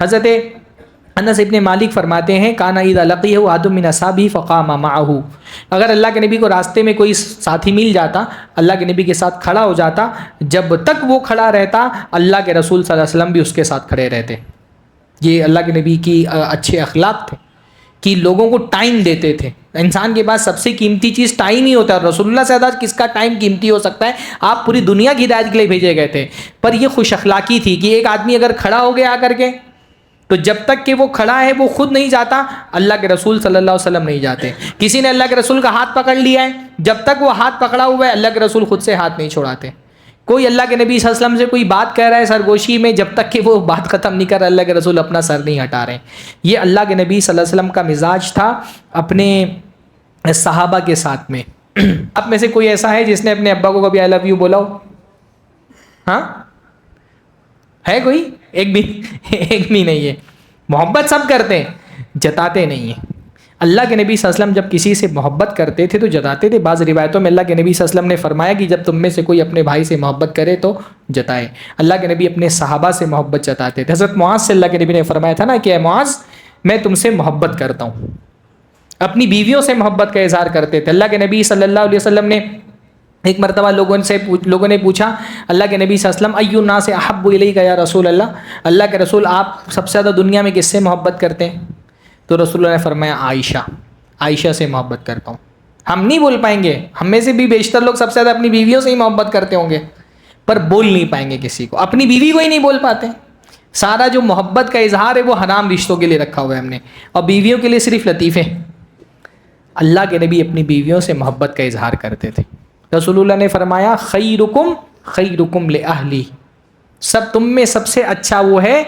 حضرت انس ابن مالک فرماتے ہیں کانا اذا لقیہ احد من اصحابہ فقام معہ، اگر اللہ کے نبی کو راستے میں کوئی ساتھی مل جاتا، اللہ کے نبی کے ساتھ کھڑا ہو جاتا، جب تک وہ کھڑا رہتا اللہ کے رسول صلی اللہ علیہ وسلم بھی اس کے ساتھ کھڑے رہتے۔ یہ اللہ کے نبی کی اچھے اخلاق تھے کہ لوگوں کو ٹائم دیتے تھے۔ انسان کے پاس سب سے قیمتی چیز ٹائم ہی ہوتا ہے، رسول اللہ سے زیادہ کس کا ٹائم قیمتی ہو سکتا ہے؟ آپ پوری دنیا کی ہدایت کے لیے بھیجے گئے تھے، پر یہ خوش اخلاقی تھی کہ ایک آدمی اگر کھڑا ہو گیا آ کر کے تو جب تک کہ وہ کھڑا ہے وہ خود نہیں جاتا، اللہ کے رسول صلی اللہ علیہ وسلم نہیں جاتے۔ کسی نے اللہ کے رسول کا ہاتھ پکڑ لیا ہے، جب تک وہ ہاتھ پکڑا ہوا ہے اللہ کے رسول خود سے ہاتھ نہیں چھوڑاتے۔ کوئی اللہ کے نبی صلی اللہ علیہ وسلم سے کوئی بات کہہ رہا ہے سرگوشی میں، جب تک کہ وہ بات ختم نہیں کر رہا اللہ کے رسول اپنا سر نہیں ہٹا رہے۔ یہ اللہ کے نبی صلی اللہ علیہ وسلم کا مزاج تھا اپنے صحابہ کے ساتھ میں۔ آپ میں سے کوئی ایسا ہے جس نے اپنے ابا کو کبھی آئی لو یو بولا ہو؟ ہاں ہے کوئی؟ ایک بھی نہیں ہے۔ محبت سب کرتے ہیں، جتاتے نہیں ہیں۔ اللہ کے نبی صلی اللہ علیہ وسلم جب کسی سے محبت کرتے تھے تو جتاتے تھے۔ بعض روایتوں میں اللہ کے نبی صلی اللہ علیہ وسلم نے فرمایا کہ جب تم میں سے کوئی اپنے بھائی سے محبت کرے تو جتائے۔ اللہ کے نبی اپنے صحابہ سے محبت جتاتے تھے۔ حضرت معاذ سے اللہ کے نبی نے فرمایا تھا نا کہ اے معاذ میں تم سے محبت کرتا ہوں۔ اپنی بیویوں سے محبت کا اظہار کرتے تھے۔ اللہ کے نبی صلی اللہ علیہ وسلم نے ایک مرتبہ لوگوں نے پوچھا اللہ کے نبی صلی اللہ علیہ وسلم ایو الناس احب الیک یا رسول اللہ، اللہ کے رسول آپ سب سے زیادہ دنیا میں کس سے محبت کرتے ہیں؟ تو رسول اللہ نے فرمایا عائشہ سے محبت کرتا ہوں۔ ہم نہیں بول پائیں گے، ہم میں سے بھی بیشتر لوگ سب سے زیادہ اپنی بیویوں سے ہی محبت کرتے ہوں گے، پر بول نہیں پائیں گے کسی کو، اپنی بیوی کو ہی نہیں بول پاتے۔ سارا جو محبت کا اظہار ہے وہ حرام رشتوں کے لیے رکھا ہوا ہے ہم نے، اور بیویوں کے لیے صرف لطیفے۔ اللہ کے نبی اپنی بیویوں سے محبت کا اظہار کرتے تھے۔ رسول اللہ نے فرمایا خیرکم لأہلی، سب تم میں سب سے اچھا وہ ہے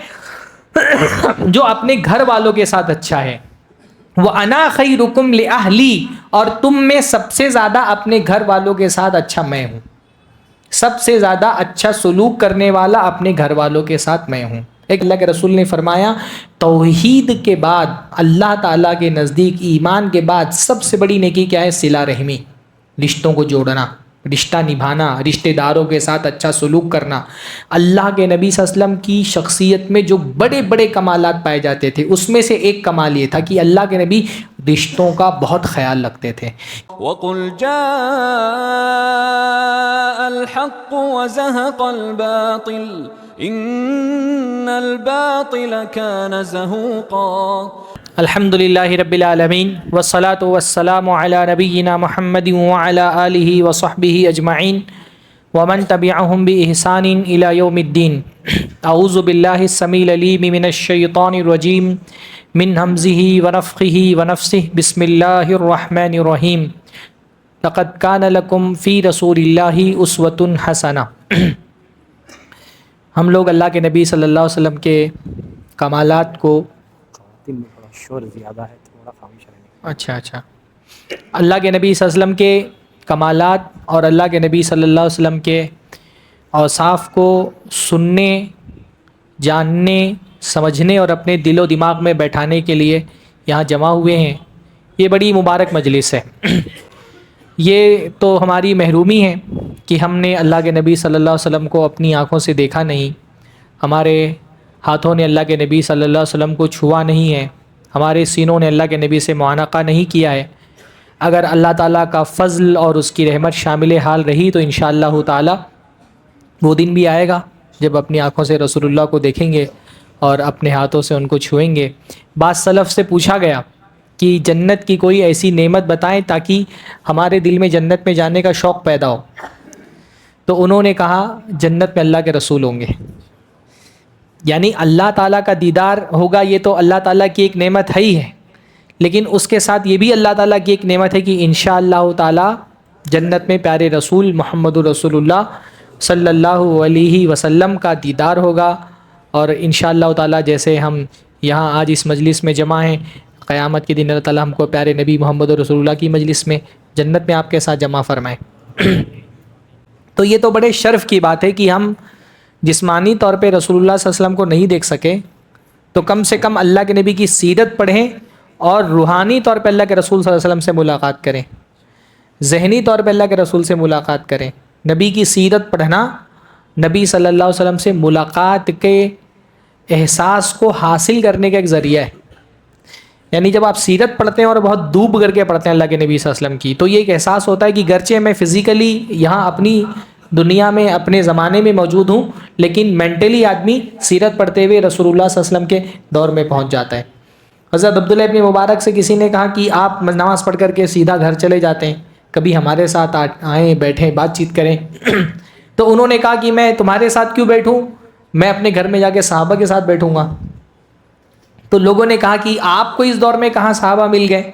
جو اپنے گھر والوں کے ساتھ اچھا ہے۔ وَأَنَا خَيْرُكُمْ لِأَهْلِي، اور تم میں سب سے زیادہ اپنے گھر والوں کے ساتھ اچھا میں ہوں۔ سب سے زیادہ اچھا سلوک کرنے والا اپنے گھر والوں کے ساتھ میں ہوں۔ ایک اللہ کے رسول نے فرمایا توحید کے بعد اللہ تعالیٰ کے نزدیک ایمان کے بعد سب سے بڑی نیکی کیا ہے؟ صلہ رحمی، رشتوں کو جوڑنا، رشتہ نبھانا، رشتہ داروں کے ساتھ اچھا سلوک کرنا۔ اللہ کے نبی صلی اللہ علیہ وسلم کی شخصیت میں جو بڑے بڑے کمالات پائے جاتے تھے اس میں سے ایک کمال یہ تھا کہ اللہ کے نبی رشتوں کا بہت خیال رکھتے تھے۔ وَقُلْ جَاءَ الْحَقُّ وَزَهَقَ الْبَاطِلُ إِنَّ الْبَاطِلَ كَانَ زَهُوقًا۔ الحمد للہ رب العالمین والصلاة والسلام علی نبینا محمد وعلی آلہ وصحبہ اجمعین ومن تبعہم بإحسان الی یوم الدین۔ اعوذ باللہ السمیع العلیم من الشیطان الرجیم من ہمزہ ونفخہ ونفثہ بسم اللہ الرحمن الرحیم۔ لقد کان لکم فی رسول اللہ اسوۃ حسنہ۔ ہم لوگ اللہ کے نبی صلی اللہ علیہ وسلم کے کمالات کو شور زیادہ ہے تھوڑا خاموش رہنے۔ اچھا اللہ کے نبی صلی اللہ علیہ وسلم کے کمالات اور اللہ کے نبی صلی اللہ علیہ وسلم کے اوصاف کو سننے، جاننے، سمجھنے اور اپنے دل و دماغ میں بیٹھانے کے لیے یہاں جمع ہوئے ہیں۔ یہ بڑی مبارک مجلس ہے۔ یہ تو ہماری محرومی ہے کہ ہم نے اللہ کے نبی صلی اللہ علیہ وسلم کو اپنی آنکھوں سے دیکھا نہیں، ہمارے ہاتھوں نے اللہ کے نبی صلی اللہ علیہ وسلم کو چھوا نہیں ہے، ہمارے سینوں نے اللہ کے نبی سے معانقہ نہیں کیا ہے۔ اگر اللہ تعالیٰ کا فضل اور اس کی رحمت شامل حال رہی تو انشاءاللہ تعالیٰ وہ دن بھی آئے گا جب اپنی آنکھوں سے رسول اللہ کو دیکھیں گے اور اپنے ہاتھوں سے ان کو چھوئیں گے۔ بعض سلف سے پوچھا گیا کہ جنت کی کوئی ایسی نعمت بتائیں تاکہ ہمارے دل میں جنت میں جانے کا شوق پیدا ہو، تو انہوں نے کہا جنت میں اللہ کے رسول ہوں گے، یعنی اللہ تعالیٰ کا دیدار ہوگا۔ یہ تو اللہ تعالیٰ کی ایک نعمت ہے ہی ہے، لیکن اس کے ساتھ یہ بھی اللہ تعالیٰ کی ایک نعمت ہے کہ انشاءاللہ تعالیٰ جنت میں پیارے رسول محمد رسول اللہ صلی اللہ علیہ وسلم کا دیدار ہوگا۔ اور انشاءاللہ تعالیٰ جیسے ہم یہاں آج اس مجلس میں جمع ہیں، قیامت کے دن اللہ تعالیٰ ہم کو پیارے نبی محمد رسول اللہ کی مجلس میں جنت میں آپ کے ساتھ جمع فرمائیں۔ تو یہ تو بڑے شرف کی بات ہے کہ ہم جسمانی طور پہ رسول اللہ صلی اللہ علیہ وسلم کو نہیں دیکھ سکے تو کم سے کم اللہ کے نبی کی سیرت پڑھیں اور روحانی طور پہ اللہ کے رسول صلی اللہ علیہ وسلم سے ملاقات کریں، ذہنی طور پہ اللہ کے رسول سے ملاقات کریں۔ نبی کی سیرت پڑھنا، نبی صلی اللہ علیہ وسلم سے ملاقات کے احساس کو حاصل کرنے کا ایک ذریعہ ہے. یعنی جب آپ سیرت پڑھتے ہیں اور بہت ڈوب کر کے پڑھتے ہیں اللہ کے نبی صلی اللہ علیہ وسلم کی، تو یہ ایک احساس ہوتا ہے کہ گرچہ میں فزیکلی یہاں اپنی دنیا میں اپنے زمانے میں موجود ہوں، لیکن مینٹلی آدمی سیرت پڑھتے ہوئے رسول اللہ صلی اللہ علیہ وسلم کے دور میں پہنچ جاتا ہے. حضرت عبداللہ ابن مبارک سے کسی نے کہا کہ آپ نماز پڑھ کر کے سیدھا گھر چلے جاتے ہیں، کبھی ہمارے ساتھ آئیں بیٹھیں بات چیت کریں. تو انہوں نے کہا کہ میں تمہارے ساتھ کیوں بیٹھوں، میں اپنے گھر میں جا کے صحابہ کے ساتھ بیٹھوں گا. تو لوگوں نے کہا کہ آپ کو اس دور میں کہاں صحابہ مل گئے،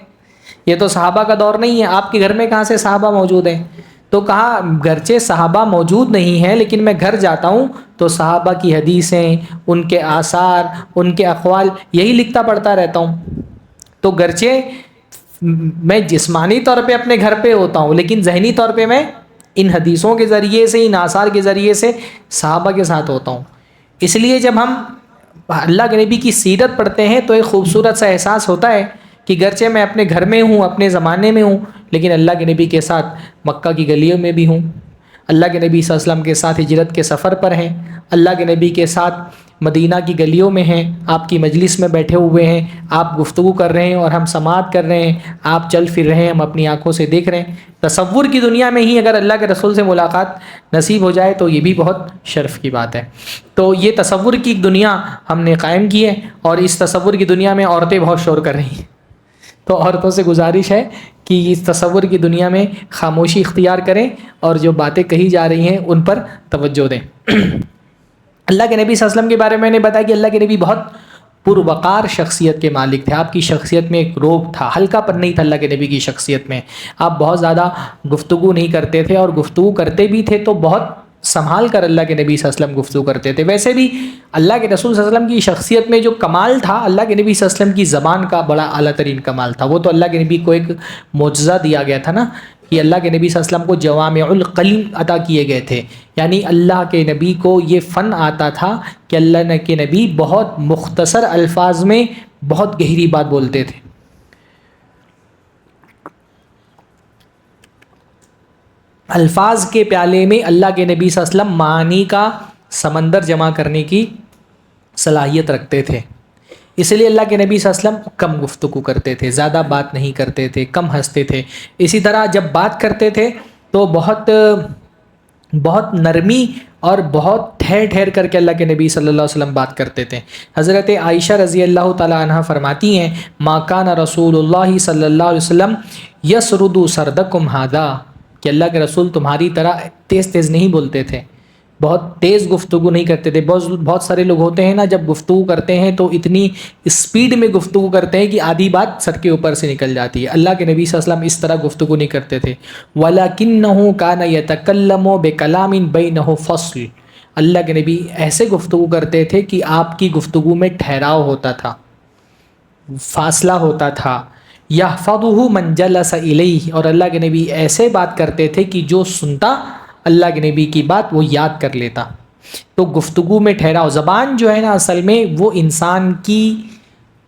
یہ تو صحابہ کا دور نہیں ہے، آپ کے گھر میں کہاں سے صحابہ موجود ہیں. تو کہا گرچہ صحابہ موجود نہیں ہیں لیکن میں گھر جاتا ہوں تو صحابہ کی حدیثیں، ان کے آثار، ان کے اقوال یہی لکھتا پڑھتا رہتا ہوں. تو گرچہ میں جسمانی طور پہ اپنے گھر پہ ہوتا ہوں لیکن ذہنی طور پہ میں ان حدیثوں کے ذریعے سے، ان آثار کے ذریعے سے صحابہ کے ساتھ ہوتا ہوں. اس لیے جب ہم اللہ کے نبی کی سیرت پڑھتے ہیں تو ایک خوبصورت سا احساس ہوتا ہے کہ گرچہ میں اپنے گھر میں ہوں، اپنے زمانے میں ہوں، لیکن اللہ کے نبی کے ساتھ مکہ کی گلیوں میں بھی ہوں، اللہ کے نبی صلی اللہ علیہ وسلم کے ساتھ ہجرت کے سفر پر ہیں، اللہ کے نبی کے ساتھ مدینہ کی گلیوں میں ہیں، آپ کی مجلس میں بیٹھے ہوئے ہیں، آپ گفتگو کر رہے ہیں اور ہم سماعت کر رہے ہیں، آپ چل پھر رہے ہیں، ہم اپنی آنکھوں سے دیکھ رہے ہیں. تصور کی دنیا میں ہی اگر اللہ کے رسول سے ملاقات نصیب ہو جائے تو یہ بھی بہت شرف کی بات ہے. تو یہ تصور کی ایک دنیا ہم نے قائم کی ہے، اور اس تصور کی دنیا میں عورتیں بہت شور کر رہی ہیں. تو عورتوں سے گزارش ہے کہ اس تصور کی دنیا میں خاموشی اختیار کریں اور جو باتیں کہی جا رہی ہیں ان پر توجہ دیں. اللہ کے نبی صلی اللہ علیہ وسلم کے بارے میں نے بتایا کہ اللہ کے نبی بہت پروقار شخصیت کے مالک تھے. آپ کی شخصیت میں ایک روب تھا، ہلکا پن نہیں تھا اللہ کے نبی کی شخصیت میں. آپ بہت زیادہ گفتگو نہیں کرتے تھے، اور گفتگو کرتے بھی تھے تو بہت سنبھال کر اللہ کے نبی صلی اللہ علیہ وسلم گفتگو کرتے تھے. ویسے بھی اللہ کے رسول صلی اللہ علیہ وسلم کی شخصیت میں جو کمال تھا، اللہ کے نبی صلی اللہ علیہ وسلم کی زبان کا بڑا اعلیٰ ترین کمال تھا. وہ تو اللہ کے نبی کو ایک معجزہ دیا گیا تھا نا، کہ اللہ کے نبی صلی اللہ علیہ وسلم کو جوامع الکلم عطا کیے گئے تھے. یعنی اللہ کے نبی کو یہ فن آتا تھا کہ اللہ کے نبی بہت مختصر الفاظ میں بہت گہری بات بولتے تھے. الفاظ کے پیالے میں اللہ کے نبی صلی اللہ علیہ وسلم معانی کا سمندر جمع کرنے کی صلاحیت رکھتے تھے. اس لیے اللہ کے نبی صلی اللہ علیہ وسلم کم گفتگو کرتے تھے، زیادہ بات نہیں کرتے تھے، کم ہنستے تھے. اسی طرح جب بات کرتے تھے تو بہت نرمی اور بہت ٹھہر ٹھہر کر کے اللہ کے نبی صلی اللہ علیہ وسلم بات کرتے تھے. حضرت عائشہ رضی اللہ تعالی عنہ فرماتی ہیں، ما کان رسول اللہ صلی اللہ علیہ وسلم یسرد سردکم ھذا، کہ اللہ کے رسول تمہاری طرح تیز تیز نہیں بولتے تھے، بہت تیز گفتگو نہیں کرتے تھے. بہت سارے لوگ ہوتے ہیں نا، جب گفتگو کرتے ہیں تو اتنی اسپیڈ میں گفتگو کرتے ہیں کہ آدھی بات سر کے اوپر سے نکل جاتی ہے. اللہ کے نبی صلی اللہ علیہ وسلم اس طرح گفتگو نہیں کرتے تھے. وَلَكِنَّهُ كَانَ يَتَكَلَّمُ بِكَلَامٍ بَيْنَهُ فَصْلٌ، اللہ کے نبی ایسے گفتگو کرتے تھے کہ آپ کی گفتگو میں ٹھہراؤ ہوتا تھا، فاصلہ ہوتا تھا. یحفظہ من جلس الیہ، اور اللہ کے نبی ایسے بات کرتے تھے کہ جو سنتا اللہ کے نبی کی بات وہ یاد کر لیتا. تو گفتگو میں ٹھہراؤ، زبان جو ہے نا اصل میں وہ انسان کی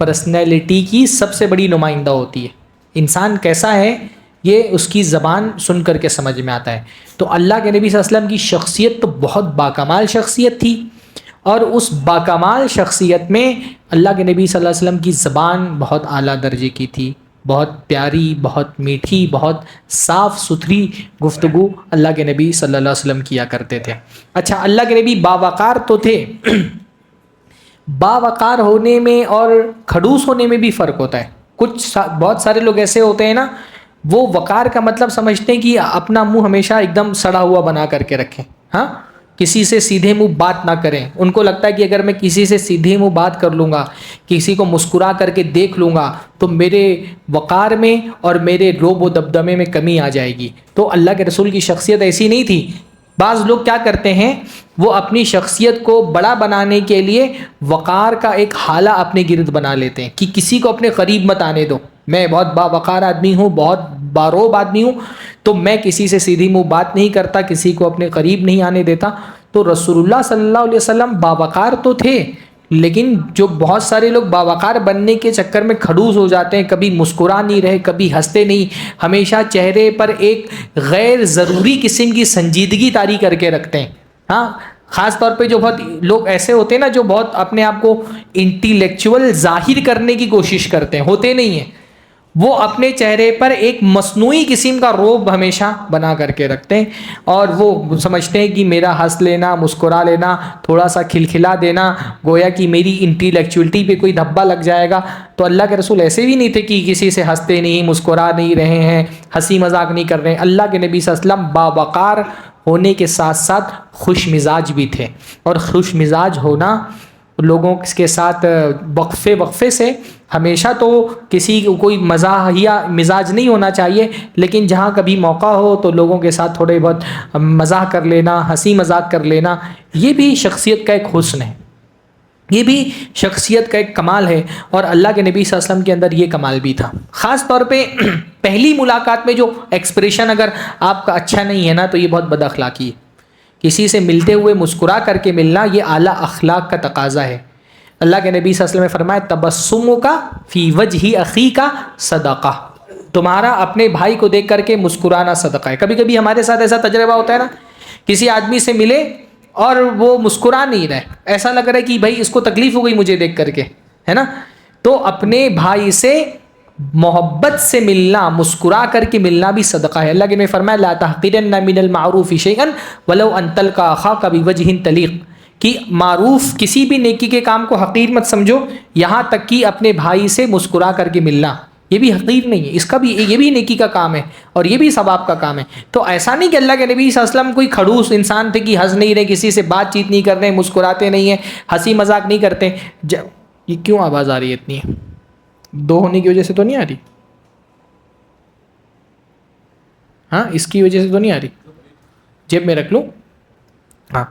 پرسنالٹی کی سب سے بڑی نمائندہ ہوتی ہے. انسان کیسا ہے یہ اس کی زبان سن کر کے سمجھ میں آتا ہے. تو اللہ کے نبی صلی اللہ علیہ وسلم کی شخصیت تو بہت باکمال شخصیت تھی، اور اس باکمال شخصیت میں اللہ کے نبی صلی اللہ علیہ وسلم کی زبان بہت اعلیٰ درجے کی تھی، بہت پیاری، بہت میٹھی، بہت صاف ستھری گفتگو اللہ کے نبی صلی اللہ علیہ وسلم کیا کرتے تھے. اچھا، اللہ کے نبی باوقار تو تھے. باوقار ہونے میں اور کھڑوس ہونے میں بھی فرق ہوتا ہے. بہت سارے لوگ ایسے ہوتے ہیں نا، وہ وقار کا مطلب سمجھتے ہیں کہ اپنا منہ ہمیشہ ایک دم سڑا ہوا بنا کر کے رکھیں، ہاں، کسی سے سیدھے منہ بات نہ کریں. ان کو لگتا ہے کہ اگر میں کسی سے سیدھے منہ بات کر لوں گا، کسی کو مسکرا کر کے دیکھ لوں گا تو میرے وقار میں اور میرے روب و دبدبے میں کمی آ جائے گی. تو اللہ کے رسول کی شخصیت ایسی نہیں تھی. بعض لوگ کیا کرتے ہیں، وہ اپنی شخصیت کو بڑا بنانے کے لیے وقار کا ایک حالہ اپنے گرد بنا لیتے ہیں کہ کسی کو اپنے قریب مت آنے دو، میں بہت باوقار آدمی ہوں، بہت باروب آدمی ہوں، تو میں کسی سے سیدھی منہ بات نہیں کرتا، کسی کو اپنے قریب نہیں آنے دیتا. تو رسول اللہ صلی اللہ علیہ وسلم باوقار تو تھے، لیکن جو بہت سارے لوگ باوقار بننے کے چکر میں کھڑوس ہو جاتے ہیں، کبھی مسکرا نہیں رہے، کبھی ہنستے نہیں، ہمیشہ چہرے پر ایک غیر ضروری قسم کی سنجیدگی طاری کر کے رکھتے ہیں. ہاں، خاص طور پہ جو بہت لوگ ایسے ہوتے ہیں نا جو بہت اپنے آپ کو انٹیلیکچوئل ظاہر کرنے کی کوشش کرتے ہیں، ہوتے نہیں ہیں، وہ اپنے چہرے پر ایک مصنوعی قسم کا روب ہمیشہ بنا کر کے رکھتے ہیں، اور وہ سمجھتے ہیں کہ میرا ہنس لینا، مسکرا لینا، تھوڑا سا کھلکھلا دینا، گویا کہ میری انٹیلیکچوئلٹی پہ کوئی دھبا لگ جائے گا۔ تو اللہ کے رسول ایسے بھی نہیں تھے کہ کسی سے ہنستے نہیں، مسکرا نہیں رہے ہیں، ہنسی مذاق نہیں کر رہے ہیں۔ اللہ کے نبی صلی اللہ علیہ وسلم باوقار ہونے کے ساتھ ساتھ خوش مزاج بھی تھے، اور خوش مزاج ہونا لوگوں کے ساتھ وقفے سے ہمیشہ تو کسی کوئی مزاحیہ مزاج نہیں ہونا چاہیے، لیکن جہاں کبھی موقع ہو تو لوگوں کے ساتھ تھوڑے بہت مزاح کر لینا، ہنسی مذاق کر لینا، یہ بھی شخصیت کا ایک حسن ہے، یہ بھی شخصیت کا ایک کمال ہے، اور اللہ کے نبی صلی اللہ علیہ وسلم کے اندر یہ کمال بھی تھا۔ خاص طور پہ پہلی ملاقات میں جو ایکسپریشن اگر آپ کا اچھا نہیں ہے نا تو یہ بہت بد اخلاقی ہے۔ کسی سے ملتے ہوئے مسکرا کر کے ملنا یہ اعلیٰ اخلاق کا تقاضا ہے۔ اللہ کے نبی صلی اللہ علیہ وسلم نے فرمایا تبسمک فی وجہ اخیک صدقہ، تمہارا اپنے بھائی کو دیکھ کر کے مسکرانا صدقہ ہے۔ کبھی کبھی ہمارے ساتھ ایسا تجربہ ہوتا ہے نا، کسی آدمی سے ملے اور وہ مسکرا نہیں رہے، ایسا لگ رہا ہے کہ بھائی اس کو تکلیف ہو گئی مجھے دیکھ کر کے، ہے نا، تو اپنے بھائی سے محبت سے ملنا، مسکرا کر کے ملنا بھی صدقہ ہے۔ اللہ کے نے فرمایا لا تحقرن من المعروف شیئا ولو ان تلقى اخاك بوجه طلیق، کہ معروف کسی بھی نیکی کے کام کو حقیر مت سمجھو، یہاں تک کہ اپنے بھائی سے مسکرا کر کے ملنا یہ بھی حقیر نہیں ہے، اس کا بھی یہ بھی نیکی کا کام ہے اور یہ بھی ثواب کا کام ہے۔ تو ایسا نہیں کہ اللہ کے نبی صلی اللہ علیہ وسلم کوئی کھڑوس انسان تھے کہ ہنس نہیں رہے، کسی سے بات چیت نہیں کر رہے، مسکراتے نہیں ہیں، ہنسی مذاق نہیں کرتے۔ یہ کیوں آواز آ رہی ہے اتنی؟ دو ہونے کی وجہ سے تو نہیں آ رہی؟ ہاں اس کی وجہ سے تو نہیں آ رہی؟ جیب میں رکھ لوں؟ ہاں،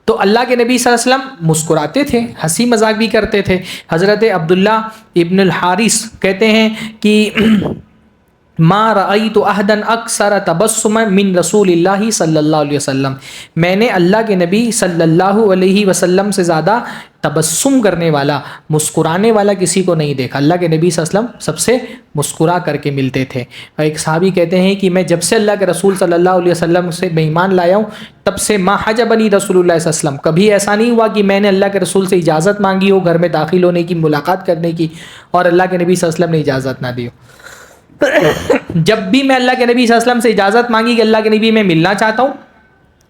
تو اللہ کے نبی صلی اللہ علیہ وسلم مسکراتے تھے، ہنسی مذاق بھی کرتے تھے۔ حضرت عبداللہ ابن الحارث کہتے ہیں کہ ما رأیت احدا اکثر تبسما من رسول اللہ صلی اللہ علیہ وسلم، میں نے اللہ کے نبی صلی اللہ علیہ وسلم سے زیادہ تبسم کرنے والا، مسکرانے والا کسی کو نہیں دیکھا۔ اللہ کے نبی صلی اللہ علیہ وسلم سب سے مسکرا کر کے ملتے تھے۔ ایک صحابی کہتے ہیں کہ میں جب سے اللہ کے رسول صلی اللہ علیہ وسلم سے میں ایمان لایا ہوں تب سے ما حجبنی رسول اللہ صلی اللہ علیہ وسلم، کبھی ایسا نہیں ہوا کہ میں نے اللہ کے رسول سے اجازت مانگی ہو گھر میں داخل ہونے کی، ملاقات کرنے کی، اور اللہ کے نبی صلی اللہ علیہ وسلم نے اجازت نہ دی ہو۔ جب بھی میں اللہ کے نبی صلی اللہ علیہ وسلم سے اجازت مانگی کہ اللہ کے نبی میں ملنا چاہتا ہوں،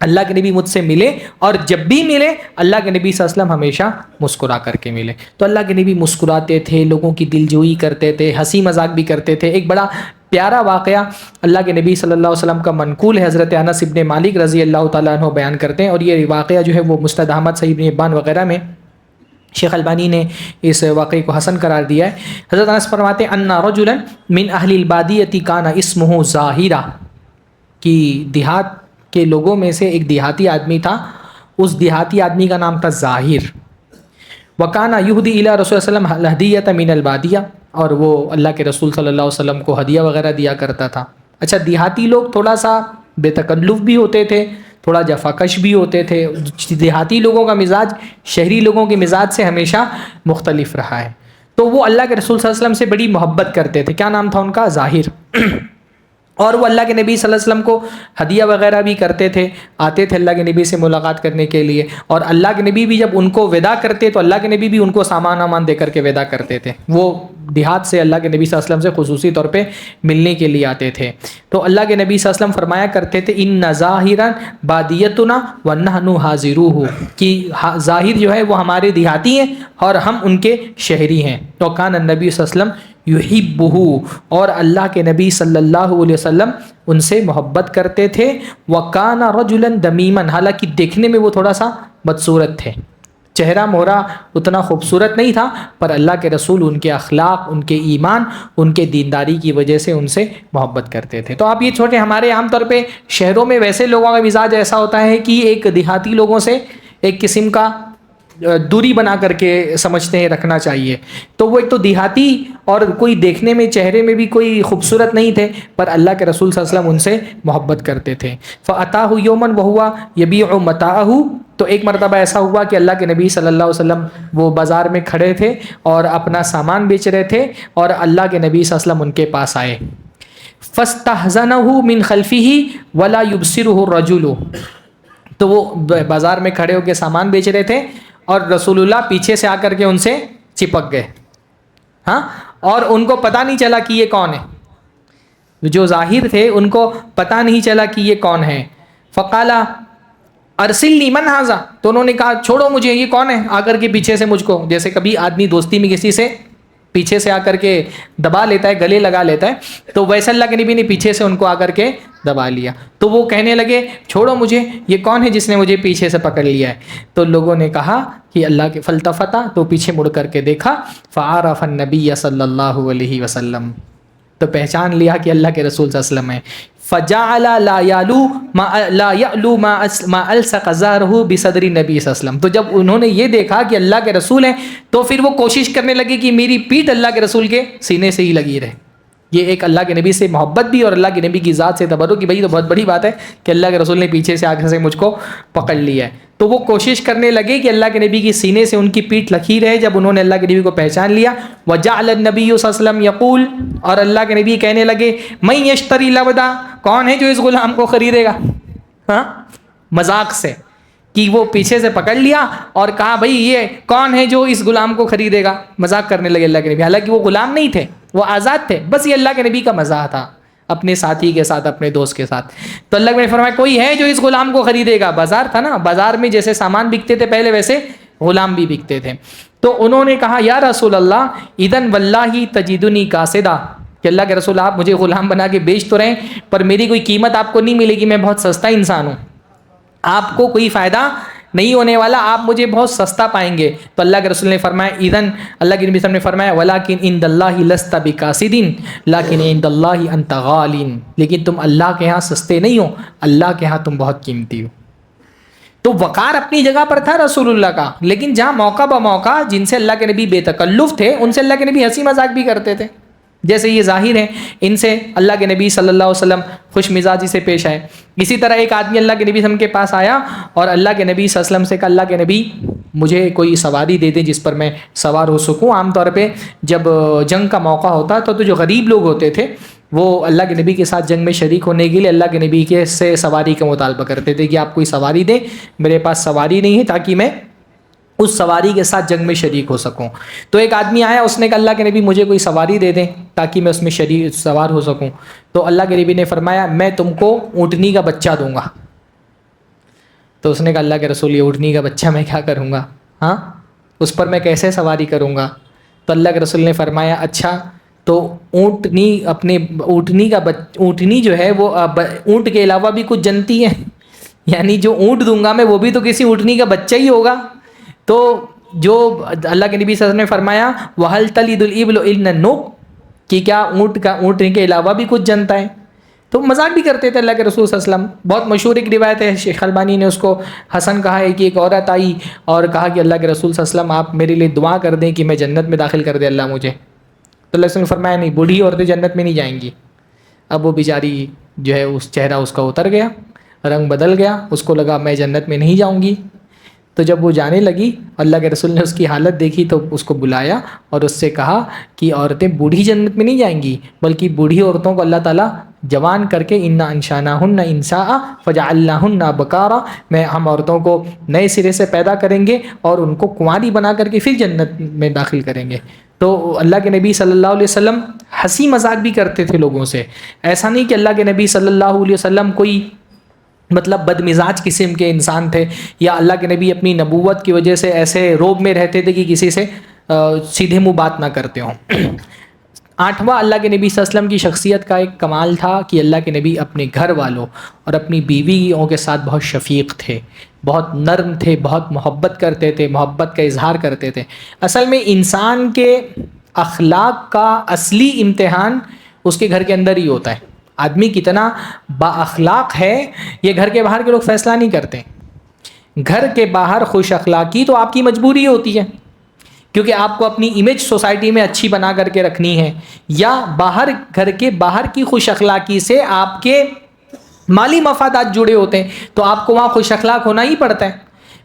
اللہ کے نبی مجھ سے ملے، اور جب بھی ملے اللہ کے نبی صلی اللہ علیہ وسلم ہمیشہ مسکرا کر کے ملے۔ تو اللہ کے نبی مسکراتے تھے، لوگوں کی دلجوئی کرتے تھے، ہنسی مذاق بھی کرتے تھے۔ ایک بڑا پیارا واقعہ اللہ کے نبی صلی اللہ علیہ وسلم کا منقول ہے، حضرت انس ابن مالک رضی اللہ تعالیٰ عنہ بیان کرتے ہیں، اور یہ واقعہ جو ہے وہ مسند احمد، صحیح ابن حبان وغیرہ میں شیخ البانی نے اس واقعے کو حسن قرار دیا ہے۔ حضرت انس فرماتے ہیں ان رجلا من اہل البادیۃ کان اسمہ ظاہرہ، کہ دیہات کے لوگوں میں سے ایک دیہاتی آدمی تھا، اس دیہاتی آدمی کا نام تھا ظاہر۔ وکان یہدی الی رسول صلی اللہ علیہ وسلم الہدیۃ من البادیہ، اور وہ اللہ کے رسول صلی اللہ علیہ وسلم کو ہدیہ وغیرہ دیا کرتا تھا۔ اچھا، دیہاتی لوگ تھوڑا سا بے تکلف بھی ہوتے تھے، تھوڑا جفاکش بھی ہوتے تھے۔ دیہاتی لوگوں کا مزاج شہری لوگوں کے مزاج سے ہمیشہ مختلف رہا ہے۔ تو وہ اللہ کے رسول صلی اللہ علیہ وسلم سے بڑی محبت کرتے تھے۔ کیا نام تھا ان کا؟ ظاہر۔ اور وہ اللہ کے نبی صلی اللہ علیہ وسلم کو ہدیہ وغیرہ بھی کرتے تھے، آتے تھے اللہ کے نبی سے ملاقات کرنے کے لیے، اور اللہ کے نبی بھی جب ان کو ودا کرتے تو اللہ کے نبی بھی ان کو سامان وامان دے کر کے ودا کرتے تھے۔ وہ دیہات سے اللہ کے نبی صلی اللہ علیہ وسلم سے خصوصی طور پہ ملنے کے لیے آتے تھے۔ تو اللہ کے نبی صلی اللہ علیہ وسلم فرمایا کرتے تھے ان ظاہرا بادیتنا ونحن حاضروہ، کہ ظاہر جو ہے وہ ہمارے دیہاتی ہیں اور ہم ان کے شہری ہیں۔ تو کان النبی صلی اللہ علیہ وسلم یحبہ، اور اللہ کے نبی صلی اللہ علیہ وسلم ان سے محبت کرتے تھے۔ وکان رجلا دمیما، حالانکہ دیکھنے میں وہ تھوڑا سا بدصورت تھے، چہرہ مہرہ اتنا خوبصورت نہیں تھا، پر اللہ کے رسول ان کے اخلاق، ان کے ایمان، ان کے دینداری کی وجہ سے ان سے محبت کرتے تھے۔ تو آپ یہ چھوٹے، ہمارے عام طور پہ شہروں میں ویسے لوگوں کا مزاج ایسا ہوتا ہے کہ ایک دیہاتی لوگوں سے ایک قسم کا دوری بنا کر کے سمجھتے ہیں رکھنا چاہیے۔ تو وہ ایک تو دیہاتی اور کوئی دیکھنے میں چہرے میں بھی کوئی خوبصورت نہیں تھے، پر اللہ کے رسول صلی اللہ علیہ وسلم ان سے محبت کرتے تھے۔ فَأَتَاهُ يَوْمًا وَهُوَ يَبِيعُ مَتَاعَهُ، تو ایک مرتبہ ایسا ہوا کہ اللہ کے نبی صلی اللہ علیہ وسلم وہ بازار میں کھڑے تھے اور اپنا سامان بیچ رہے تھے، اور اللہ کے نبی صلی اللہ علیہ وسلم ان کے پاس آئے۔ فَاسْتَحْزَنَهُ مِنْ خَلْفِهِ وَلَا يُبْصِرُهُ الرَّجُلُ، تو وہ بازار میں کھڑے ہو کے سامان بیچ رہے تھے اور رسول اللہ پیچھے سے آ کر کے ان سے چپک گئے، ہاں، اور ان کو پتہ نہیں چلا کہ یہ کون ہے، جو ظاہر تھے ان کو پتہ نہیں چلا کہ یہ کون ہے۔ فقالا ارسلنی من ھذا، تو انہوں نے کہا چھوڑو مجھے، یہ کون ہے آ کر کے پیچھے سے مجھ کو، جیسے کبھی آدمی دوستی میں کسی سے پیچھے سے آ کر کے دبا لیتا ہے، گلے لگا لیتا ہے، تو ویسے اللہ کے نبی نے پیچھے سے ان کو آ کر کے دبا لیا۔ تو وہ کہنے لگے چھوڑو مجھے، یہ کون ہے جس نے مجھے پیچھے سے پکڑ لیا ہے؟ تو لوگوں نے کہا کہ اللہ کے فلتفتا، تو پیچھے مڑ کر کے دیکھا، فعرف النبی صلی اللہ علیہ وسلم، تو پہچان لیا کہ اللہ کے رسول صلی اللہ علیہ وسلم ہے۔ فجعل لا يعلو ما الصق ظهره بصدر النبی صلی اللہ علیہ وسلم، تو جب انہوں نے یہ دیکھا کہ اللہ کے رسول ہیں تو پھر وہ کوشش کرنے لگے کہ میری پیٹھ اللہ کے رسول کے سینے سے ہی لگی رہے۔ یہ ایک اللہ کے نبی سے محبت بھی اور اللہ کے نبی کی ذات سے تبرک کی، بھائی تو بہت بڑی بات ہے کہ اللہ کے رسول نے پیچھے سے آگے سے مجھ کو پکڑ لیا ہے۔ تو وہ کوشش کرنے لگے کہ اللہ کے نبی کی سینے سے ان کی پیٹھ لکھی رہے۔ جب انہوں نے اللہ کے نبی کو پہچان لیا، وجعل النبی صلی اللہ علیہ وسلم یقول، اور اللہ کے نبی کہنے لگے من یشتری العبدا، کون ہے جو اس غلام کو خریدے گا؟ ہاں، مذاق سے کہ وہ پیچھے سے پکڑ لیا اور کہا بھائی یہ کون ہے جو اس غلام کو خریدے گا؟ مذاق کرنے لگے اللہ کے نبی، حالانکہ وہ غلام نہیں تھے، وہ آزاد تھے، بس یہ اللہ کے نبی کا مزاح تھا اپنے ساتھی کے ساتھ، اپنے دوست کے ساتھ۔ تو اللہ نے فرمایا کوئی ہے جو اس غلام کو خریدے گا؟ بازار تھا نا، بازار میں جیسے سامان بکتے تھے پہلے ویسے غلام بھی بکتے تھے۔ تو انہوں نے کہا یا رسول اللہ اذن واللہ تجدنی کاسدا، کہ اللہ کے رسول آپ مجھے غلام بنا کے بیچ تو رہے پر میری کوئی قیمت آپ کو نہیں ملے گی، میں بہت سستا انسان ہوں، آپ کو کوئی فائدہ نہیں ہونے والا، آپ مجھے بہت سستا پائیں گے۔ تو اللہ کے رسول نے فرمایا اذن، اللہ کے نبی صلی اللہ علیہ وسلم نے فرمایا ولکن عند اللہ لست بکاسد لیکن عند اللہ انت غال، لیکن تم اللہ کے ہاں سستے نہیں ہو، اللہ کے ہاں تم بہت قیمتی ہو۔ تو وقار اپنی جگہ پر تھا رسول اللہ کا، لیکن جہاں موقع بموقع جن سے اللہ کے نبی بے تکلف تھے ان سے اللہ کے نبی ہنسی مذاق بھی کرتے تھے، جیسے یہ ظاہر ہے ان سے اللہ کے نبی صلی اللہ علیہ وسلم خوش مزاجی سے پیش آئے۔ اسی طرح ایک آدمی اللہ کے نبی صلی اللہ علیہ وسلم کے پاس آیا اور اللہ کے نبی صلی اللہ علیہ وسلم سے کہا اللہ کے نبی مجھے کوئی سواری دے دیں جس پر میں سوار ہو سکوں۔ عام طور پہ جب جنگ کا موقع ہوتا تو جو غریب لوگ ہوتے تھے وہ اللہ کے نبی کے ساتھ جنگ میں شریک ہونے کے لیے اللہ کے نبی کے سے سواری کا مطالبہ کرتے تھے کہ آپ کوئی سواری دیں، میرے پاس سواری نہیں ہے تاکہ میں اس سواری کے ساتھ جنگ میں شریک ہو سکوں۔ تو ایک آدمی آیا، اس نے کہا اللہ کے نبی مجھے کوئی سواری دے دیں تاکہ میں اس میں سوار ہو سکوں۔ تو اللہ کے نبی نے فرمایا میں تم کو اونٹنی کا بچہ دوں گا۔ تو اس نے کہا اللہ کے رسول یہ اونٹنی کا بچہ میں کیا کروں گا، ہاں اس پر میں کیسے سواری کروں گا؟ تو اللہ کے رسول نے فرمایا اچھا تو اونٹنی جو ہے وہ اونٹ کے علاوہ بھی کچھ جنتی ہے، یعنی جو اونٹ دوں گا میں وہ بھی تو کسی اونٹنی کا بچہ ہی ہوگا۔ تو جو اللہ کے نبی صلی اللہ علیہ وسلم نے فرمایا وَهَلْ تَلِدُ الْإِبْلُ إِلَّا النُّوقَ، کہ کیا اونٹ کے علاوہ بھی کچھ جنتا ہے؟ تو مذاق بھی کرتے تھے اللہ کے رسول صلی اللہ علیہ وسلم۔ بہت مشہور ایک روایت ہے، شیخ البانی نے اس کو حسن کہا ہے کہ ایک عورت آئی اور کہا کہ اللہ کے رسول صلی اللہ علیہ وسلم آپ میرے لیے دعا کر دیں کہ میں جنت میں داخل کر دے اللہ مجھے۔ تو اللہ نے فرمایا نہیں، بوڑھی عورتیں جنت میں نہیں جائیں گی۔ اب وہ بیچاری جو ہے اس چہرہ اس کا اتر گیا، رنگ بدل گیا، اس کو لگا میں جنت میں نہیں جاؤں گی۔ تو جب وہ جانے لگی اللہ کے رسول نے اس کی حالت دیکھی تو اس کو بلایا اور اس سے کہا کہ عورتیں بوڑھی جنت میں نہیں جائیں گی بلکہ بوڑھی عورتوں کو اللہ تعالیٰ جوان کر کے انا انشاناہن انشاء فجعلناہن ابکارا، میں ہم عورتوں کو نئے سرے سے پیدا کریں گے اور ان کو کنواری بنا کر کے پھر جنت میں داخل کریں گے۔ تو اللہ کے نبی صلی اللہ علیہ وسلم ہنسی مذاق بھی کرتے تھے لوگوں سے، ایسا نہیں کہ اللہ کے نبی صلی اللہ علیہ وسلم کوئی مطلب بد مزاج قسم کے انسان تھے یا اللہ کے نبی اپنی نبوت کی وجہ سے ایسے روب میں رہتے تھے کہ کسی سے سیدھے منہ بات نہ کرتے ہوں۔ آٹھواں اللہ کے نبی صلی اللہ علیہ وسلم کی شخصیت کا ایک کمال تھا کہ اللہ کے نبی اپنے گھر والوں اور اپنی بیویوں کے ساتھ بہت شفیق تھے، بہت نرم تھے، بہت محبت کرتے تھے، محبت کا اظہار کرتے تھے۔ اصل میں انسان کے اخلاق کا اصلی امتحان اس کے گھر کے اندر ہی ہوتا ہے۔ آدمی کتنا با اخلاق ہے یہ گھر کے باہر کے لوگ فیصلہ نہیں کرتے۔ گھر کے باہر خوش اخلاقی تو آپ کی مجبوری ہوتی ہے کیونکہ آپ کو اپنی امیج سوسائٹی میں اچھی بنا کر کے رکھنی ہے، یا باہر گھر کے باہر کی خوش اخلاقی سے آپ کے مالی مفادات جڑے ہوتے ہیں تو آپ کو وہاں خوش اخلاق ہونا ہی پڑتا ہے۔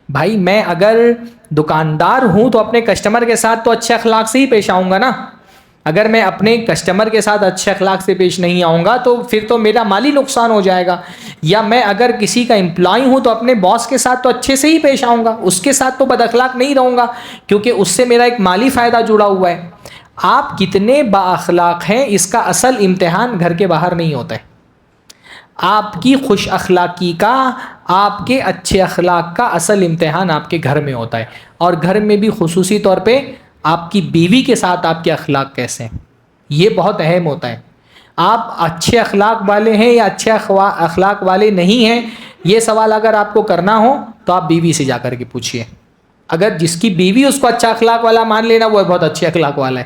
بھائی میں اگر دکاندار ہوں تو اپنے کسٹمر کے ساتھ تو اچھے اخلاق سے ہی پیش آؤں گا نا۔ اگر میں اپنے کسٹمر کے ساتھ اچھے اخلاق سے پیش نہیں آؤں گا تو پھر تو میرا مالی نقصان ہو جائے گا. یا میں اگر کسی کا امپلائی ہوں تو اپنے باس کے ساتھ تو اچھے سے ہی پیش آؤں گا, اس کے ساتھ تو بد اخلاق نہیں رہوں گا, کیونکہ اس سے میرا ایک مالی فائدہ جڑا ہوا ہے. آپ کتنے با اخلاق ہیں اس کا اصل امتحان گھر کے باہر نہیں ہوتا ہے. آپ کی خوش اخلاقی کا, آپ کے اچھے اخلاق کا اصل امتحان آپ کے گھر میں ہوتا ہے. اور گھر میں بھی خصوصی طور پہ آپ کی بیوی کے ساتھ آپ کے اخلاق کیسے ہیں, یہ بہت اہم ہوتا ہے. آپ اچھے اخلاق والے ہیں یا اچھے اخلاق والے نہیں ہیں, یہ سوال اگر آپ کو کرنا ہو تو آپ بیوی سے جا کر کے پوچھیے. اگر جس کی بیوی اس کو اچھا اخلاق والا مان لینا, وہ بہت اچھے اخلاق والا ہے.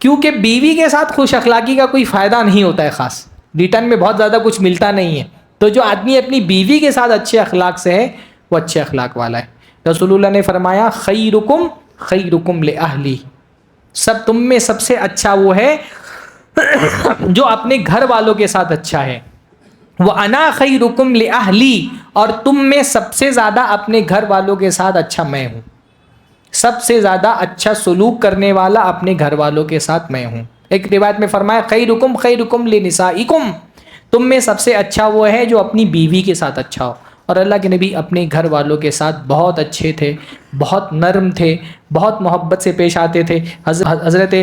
کیونکہ بیوی کے ساتھ خوش اخلاقی کا کوئی فائدہ نہیں ہوتا ہے, خاص ریٹرن میں بہت زیادہ کچھ ملتا نہیں ہے. تو جو آدمی اپنی بیوی کے ساتھ اچھے اخلاق سے ہے وہ اچھے اخلاق والا ہے. رسول اللہ نے فرمایا خیرکم خیرکم لأہلی, سب تم میں سب سے اچھا وہ ہے جو اپنے گھر والوں کے ساتھ اچھا ہے. وَأَنَا خَيْرُكُمْ لِأَهْلِي, اور تم میں سب سے زیادہ اپنے گھر والوں کے ساتھ اچھا میں ہوں. سب سے زیادہ اچھا سلوک کرنے والا اپنے گھر والوں کے ساتھ میں ہوں. ایک روایت میں فرمایا خیرکم خیرکم لنسائکم, تم میں سب سے اچھا وہ ہے جو اپنی بیوی کے ساتھ اچھا ہو. اور اللہ کے نبی اپنے گھر والوں کے ساتھ بہت اچھے تھے, بہت نرم تھے, بہت محبت سے پیش آتے تھے. حضرت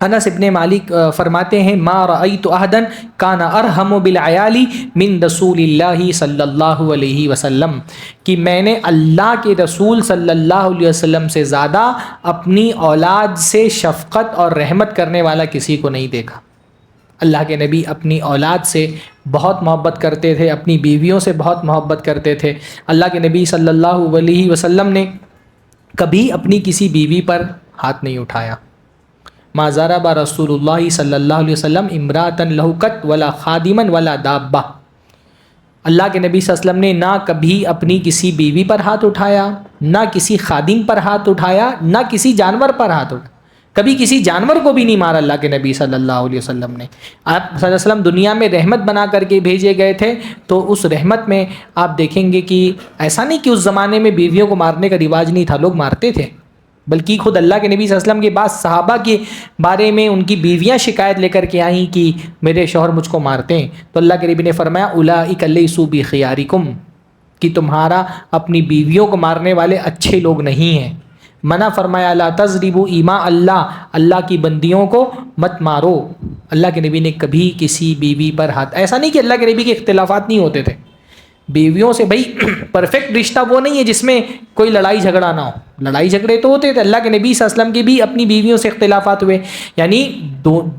انس ابن مالک فرماتے ہیں ما رأیت احدا کان ارحم بالعیال من رسول اللہ صلی اللہ علیہ وسلم, کہ میں نے اللہ کے رسول صلی اللہ علیہ وسلم سے زیادہ اپنی اولاد سے شفقت اور رحمت کرنے والا کسی کو نہیں دیکھا. اللہ کے نبی اپنی اولاد سے بہت محبت کرتے تھے, اپنی بیویوں سے بہت محبت کرتے تھے. اللہ کے نبی صلی اللہ علیہ وسلم نے کبھی اپنی کسی بیوی پر ہاتھ نہیں اٹھایا. ما ضرب رسول اللہ صلی اللہ علیہ وسلم امراۃ لہقت ولا خادما ولا دابہ, اللہ کے نبی صلی اللہ علیہ وسلم نے نہ کبھی اپنی کسی بیوی پر ہاتھ اٹھایا, نہ کسی خادم پر ہاتھ اٹھایا, نہ کسی جانور پر ہاتھ اٹھایا. کبھی کسی جانور کو بھی نہیں مارا اللہ کے نبی صلی اللہ علیہ وسلم نے. آپ صلی اللہ علیہ وسلم دنیا میں رحمت بنا کر کے بھیجے گئے تھے, تو اس رحمت میں آپ دیکھیں گے کہ ایسا نہیں کہ اس زمانے میں بیویوں کو مارنے کا رواج نہیں تھا, لوگ مارتے تھے. بلکہ خود اللہ کے نبی صلی اللہ علیہ وسلم کے بعد صحابہ کے بارے میں ان کی بیویاں شکایت لے کر کے آئیں کہ میرے شوہر مجھ کو مارتے ہیں, تو اللہ کے نبی نے فرمایا اولئک لیسوا بخیارکم, کہ تمہارا اپنی بیویوں کو مارنے والے اچھے لوگ نہیں ہیں. منع فرمایا لا تضربوا ایماء اللہ, اللہ کی بندیوں کو مت مارو. اللہ کے نبی نے کبھی کسی بیوی پر ہاتھ, ایسا نہیں کہ اللہ کے نبی کے اختلافات نہیں ہوتے تھے بیویوں سے, بھائی پرفیکٹ رشتہ وہ نہیں ہے جس میں کوئی لڑائی جھگڑا نہ ہو, لڑائی جھگڑے تو ہوتے تھے. اللہ کے نبی صلی اللہ علیہ وسلم کے بھی اپنی بیویوں سے اختلافات ہوئے, یعنی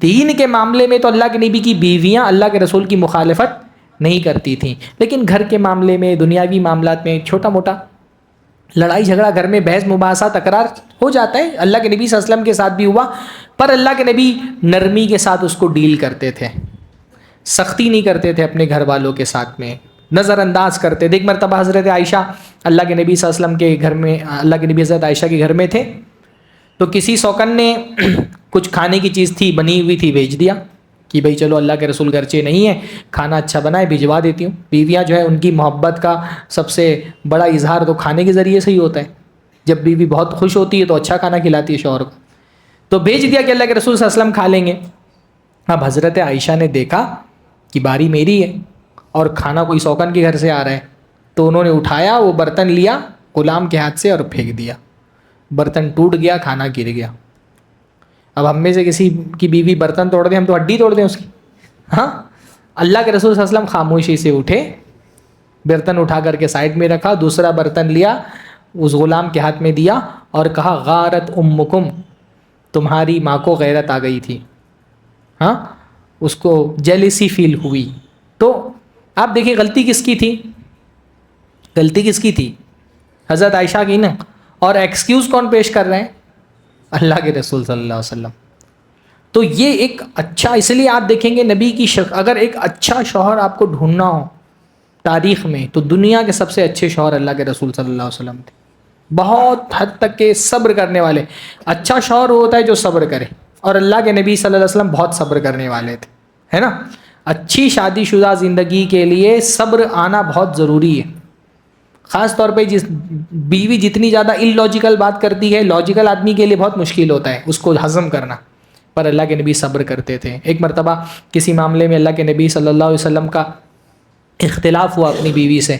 دین کے معاملے میں تو اللہ کے نبی کی بیویاں اللہ کے رسول کی مخالفت نہیں کرتی تھیں, لیکن گھر کے معاملے میں, دنیاوی معاملات میں چھوٹا موٹا لڑائی جھگڑا گھر میں بحث مباحثہ تکرار ہو جاتا ہے. اللہ کے نبی صلی اللہ علیہ وسلم کے ساتھ بھی ہوا, پر اللہ کے نبی نرمی کے ساتھ اس کو ڈیل کرتے تھے, سختی نہیں کرتے تھے اپنے گھر والوں کے ساتھ میں, نظر انداز کرتے تھے. ایک مرتبہ حضرت عائشہ اللہ کے نبی صلی اللہ علیہ وسلم کے گھر میں, اللہ کے نبی حضرت عائشہ کے گھر میں تھے, تو کسی سوکن نے کچھ کھانے کی چیز تھی بنی ہوئی تھی, بھیج دیا کہ بھئی چلو اللہ کے رسول گھرچے نہیں ہے, کھانا اچھا بنا ہے بھجوا دیتی ہوں. بیویاں جو ہے ان کی محبت کا سب سے بڑا اظہار تو کھانے کے ذریعے سے ہی ہوتا ہے. جب بیوی بہت خوش ہوتی ہے تو اچھا کھانا کھلاتی ہے شوہر کو, تو بھیج دیا کہ اللہ کے رسول صلی اللہ علیہ وسلم کھا لیں گے. اب حضرت عائشہ نے دیکھا کہ باری میری ہے اور کھانا کوئی سوکن کے گھر سے آ رہا ہے, تو انہوں نے اٹھایا وہ برتن لیا غلام کے ہاتھ سے اور پھینک دیا. برتن ٹوٹ گیا, کھانا گر گیا. اب ہم میں سے کسی کی بیوی برتن توڑ دیں, ہم تو ہڈی توڑ دیں اس کی. ہاں, اللہ کے رسول صلی اللہ علیہ وسلم خاموشی سے اٹھے, برتن اٹھا کر کے سائڈ میں رکھا, دوسرا برتن لیا اس غلام کے ہاتھ میں دیا اور کہا غارت امکم, تمہاری ماں کو غیرت آ گئی تھی, ہاں اس کو جیلسی فیل ہوئی. تو آپ دیکھیں غلطی کس کی تھی, غلطی کس کی تھی؟ حضرت عائشہ کی نا. اور ایکسکیوز کون پیش کر رہے ہیں؟ اللہ کے رسول صلی اللہ علیہ وسلم. تو یہ ایک اچھا, اس لیے آپ دیکھیں گے نبی کی اگر ایک اچھا شوہر آپ کو ڈھونڈنا ہو تاریخ میں, تو دنیا کے سب سے اچھے شوہر اللہ کے رسول صلی اللہ علیہ وسلم تھے. بہت حد تک کے صبر کرنے والے. اچھا شوہر ہوتا ہے جو صبر کرے, اور اللہ کے نبی صلی اللہ علیہ وسلم بہت صبر کرنے والے تھے, ہے نا. اچھی شادی شدہ زندگی کے لیے صبر آنا بہت ضروری ہے. خاص طور پہ جس بیوی جتنی زیادہ ان لاجیکل بات کرتی ہے, لاجیکل آدمی کے لیے بہت مشکل ہوتا ہے اس کو ہضم کرنا. پر اللہ کے نبی صبر کرتے تھے. ایک مرتبہ کسی معاملے میں اللہ کے نبی صلی اللہ علیہ وسلم کا اختلاف ہوا اپنی بیوی سے,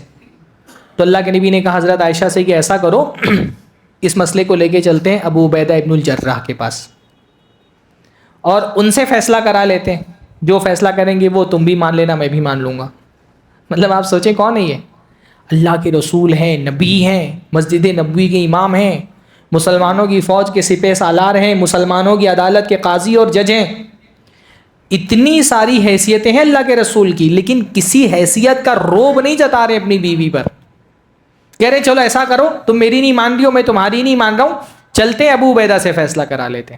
تو اللہ کے نبی نے کہا حضرت عائشہ سے کہ ایسا کرو اس مسئلے کو لے کے چلتے ہیں ابو عبیدہ ابن الجراح کے پاس اور ان سے فیصلہ کرا لیتے ہیں, جو فیصلہ کریں گے وہ تم بھی مان لینا میں بھی مان لوں گا. مطلب آپ سوچیں کون ہے یہ؟ اللہ کے رسول ہیں, نبی ہیں, مسجد نبوی کے امام ہیں, مسلمانوں کی فوج کے سپہ سالار ہیں, مسلمانوں کی عدالت کے قاضی اور جج ہیں. اتنی ساری حیثیتیں ہیں اللہ کے رسول کی, لیکن کسی حیثیت کا روب نہیں جتا رہے اپنی بیوی پر. کہہ رہے چلو ایسا کرو, تم میری نہیں مان رہی ہو میں تمہاری نہیں مان رہا ہوں, چلتے ابو عبیدہ سے فیصلہ کرا لیتے.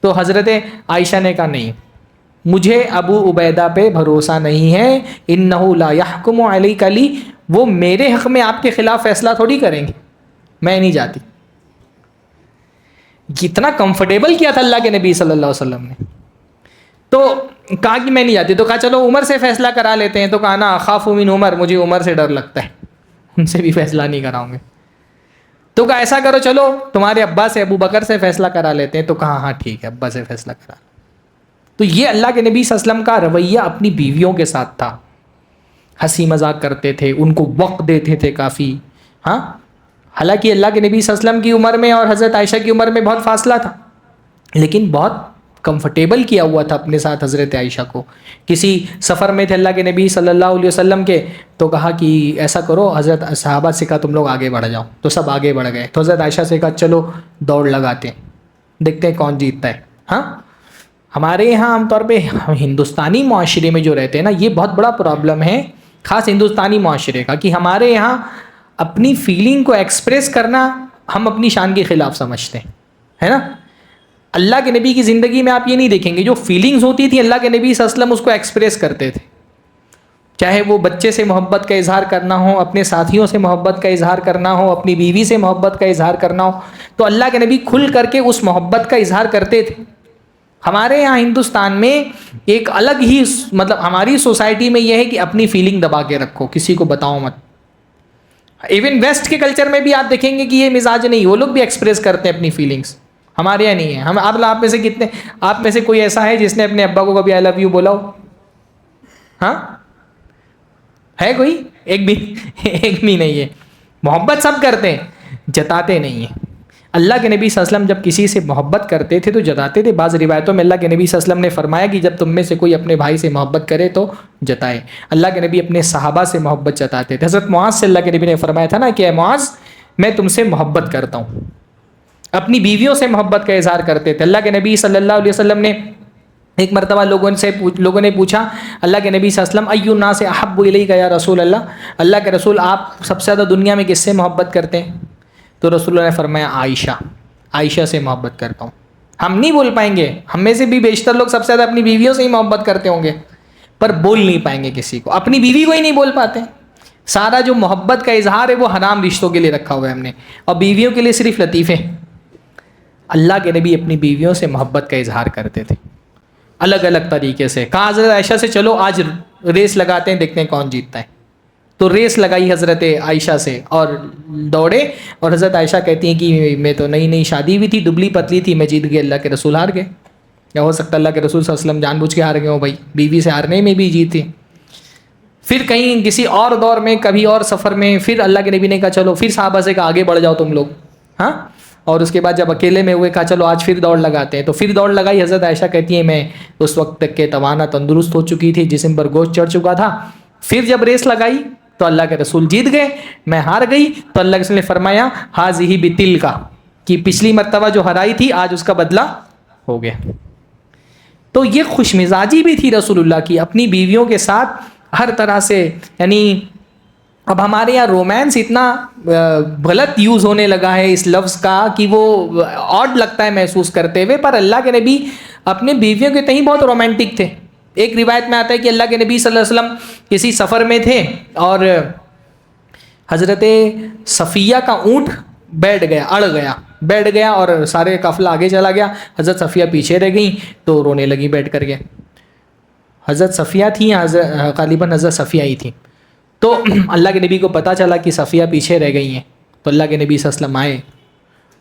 تو حضرت عائشہ نے کہا نہیں, مجھے ابو عبیدہ پہ بھروسہ نہیں ہے, انہ لا یحکم علیک لی, وہ میرے حق میں آپ کے خلاف فیصلہ تھوڑی کریں گے, میں نہیں جاتی. کتنا کمفرٹیبل کیا تھا اللہ کے نبی صلی اللہ علیہ وسلم نے. تو کہا کہ میں نہیں جاتی, تو کہا چلو عمر سے فیصلہ کرا لیتے ہیں. تو کہا نا اخاف من عمر, مجھے عمر سے ڈر لگتا ہے, ان سے بھی فیصلہ نہیں کراؤں گے. تو کہا ایسا کرو چلو تمہارے ابا سے ابو بکر سے فیصلہ کرا لیتے ہیں. تو کہا ہاں ٹھیک ہے ابا سے فیصلہ کرا. تو یہ اللہ کے نبی صلی اللہ علیہ وسلم کا رویہ اپنی بیویوں کے ساتھ تھا. ہنسی مذاق کرتے تھے, ان کو وقت دیتے تھے کافی. ہاں حالانکہ اللہ کے نبی صلی اللہ علیہ وسلم کی عمر میں اور حضرت عائشہ کی عمر میں بہت فاصلہ تھا, لیکن بہت کمفرٹیبل کیا ہوا تھا اپنے ساتھ حضرت عائشہ کو. کسی سفر میں تھے اللہ کے نبی صلی اللہ علیہ وسلم کے, تو کہا کہ ایسا کرو, حضرت صحابہ سے کہا تم لوگ آگے بڑھ جاؤ, تو سب آگے بڑھ گئے. تو حضرت عائشہ سے کہا چلو دوڑ لگاتے ہیں, دیکھتے ہیں کون جیتتا ہے. ہاں ہمارے یہاں عام طور پہ ہندوستانی معاشرے میں جو رہتے ہیں نا, یہ بہت بڑا پرابلم ہے خاص ہندوستانی معاشرے کا, کہ ہمارے یہاں اپنی فیلنگ کو ایکسپریس کرنا ہم اپنی شان کے خلاف سمجھتے ہیں, ہے نا. اللہ کے نبی کی زندگی میں آپ یہ نہیں دیکھیں گے, جو فیلنگز ہوتی تھی اللہ کے نبی صلی اللہ علیہ وسلم اس کو ایکسپریس کرتے تھے. چاہے وہ بچے سے محبت کا اظہار کرنا ہو, اپنے ساتھیوں سے محبت کا اظہار کرنا ہو, اپنی بیوی سے محبت کا اظہار کرنا ہو, تو اللہ کے نبی کھل کر کے اس محبت کا اظہار کرتے تھے. ہمارے یہاں ہندوستان میں ایک الگ ہی مطلب ہماری سوسائٹی میں یہ ہے کہ اپنی فیلنگ دبا کے رکھو, کسی کو بتاؤ مت. ایون ویسٹ کے کلچر میں بھی آپ دیکھیں گے کہ یہ مزاج نہیں, وہ لوگ بھی ایکسپریس کرتے ہیں اپنی فیلنگس, ہمارے یہاں نہیں ہے. ہم آپ میں سے کتنے, آپ میں سے کوئی ایسا ہے جس نے اپنے ابا کو کبھی آئی لو یو بولا ہو؟ ہاں ہے کوئی؟ ایک بھی نہیں ہے. محبت سب کرتے ہیں, جتاتے نہیں ہیں. اللہ کے نبی صلی اللہ علیہ وسلم جب کسی سے محبت کرتے تھے تو جتاتے تھے. بعض روایتوں میں اللہ کے نبی صلی اللہ علیہ وسلم نے فرمایا کہ جب تم میں سے کوئی اپنے بھائی سے محبت کرے تو جتائے. اللہ کے نبی اپنے صحابہ سے محبت جتاتے تھے. حضرت معاذ سے اللہ کے نبی نے فرمایا تھا نا کہ اے معاذ میں تم سے محبت کرتا ہوں. اپنی بیویوں سے محبت کا اظہار کرتے تھے. اللہ کے نبی صلی اللہ علیہ وسلم نے ایک مرتبہ لوگوں نے پوچھا اللہ کے نبی صلی اللہ علیہ وسلم ای الناس احب الیک یا رسول اللہ, اللہ کے رسول آپ سب سے زیادہ دنیا میں کس سے محبت کرتے ہیں؟ تو رسول اللہ نے فرمایا عائشہ سے محبت کرتا ہوں. ہم نہیں بول پائیں گے, ہم میں سے بھی بیشتر لوگ سب سے زیادہ اپنی بیویوں سے ہی محبت کرتے ہوں گے, پر بول نہیں پائیں گے کسی کو, اپنی بیوی کو ہی نہیں بول پاتے. سارا جو محبت کا اظہار ہے وہ حرام رشتوں کے لیے رکھا ہوا ہے ہم نے, اور بیویوں کے لیے صرف لطیفے. اللہ کے نبی اپنی بیویوں سے محبت کا اظہار کرتے تھے الگ الگ طریقے سے. کہا حضرت عائشہ سے چلو آج ریس لگاتے ہیں, دیکھتے ہیں کون جیتتا ہے. تو ریس لگائی حضرت عائشہ سے اور دوڑے, اور حضرت عائشہ کہتی ہیں کہ میں تو نئی شادی ہوئی تھی, دبلی پتلی تھی, میں جیت گئی, اللہ کے رسول ہار گئے. یا ہو سکتا ہے اللہ کے رسول صلی اللہ علیہ وسلم جان بوجھ کے ہار گئے ہوں, بھائی بیوی سے ہارنے میں بھی جیتی. پھر کہیں کسی اور دور میں کبھی اور سفر میں پھر اللہ کے نبی نے کہا چلو, پھر صحابہ سے کہا آگے بڑھ جاؤ تم لوگ. ہاں اور اس کے بعد جب اکیلے میں ہوئے کہا چلو آج پھر دوڑ لگاتے ہیں. تو پھر دوڑ لگائی. حضرت عائشہ کہتی ہیں میں اس وقت تک کے توانا تندرست ہو چکی تھی, جسم پر گوشت چڑھ چکا تھا. پھر جب ریس لگائی تو اللہ کے رسول جیت گئے, میں ہار گئی. تو اللہ کے رسول نے فرمایا ہاذہ بتلک, کہ پچھلی مرتبہ جو ہرائی تھی آج اس کا بدلہ ہو گیا. تو یہ خوش مزاجی بھی تھی رسول اللہ کی اپنی بیویوں کے ساتھ ہر طرح سے. یعنی اب ہمارے یہاں رومانس اتنا غلط یوز ہونے لگا ہے اس لفظ کا کہ وہ آڈ لگتا ہے محسوس کرتے ہوئے, پر اللہ کے نبی اپنے بیویوں کے تئیں بہت رومانٹک تھے. ایک روایت میں آتا ہے کہ اللہ کے نبی صلی اللہ علیہ وسلم کسی سفر میں تھے اور حضرت صفیہ کا اونٹ بیٹھ گیا اور سارے قافلہ آگے چلا گیا. حضرت صفیہ پیچھے رہ گئیں تو رونے لگی بیٹھ کر کے. حضرت صفیہ تھیں, غالباً حضرت صفیہ ہی تھیں. تو اللہ کے نبی کو پتہ چلا کہ صفیہ پیچھے رہ گئی ہیں. تو اللہ کے نبی صلی اللہ علیہ وسلم آئے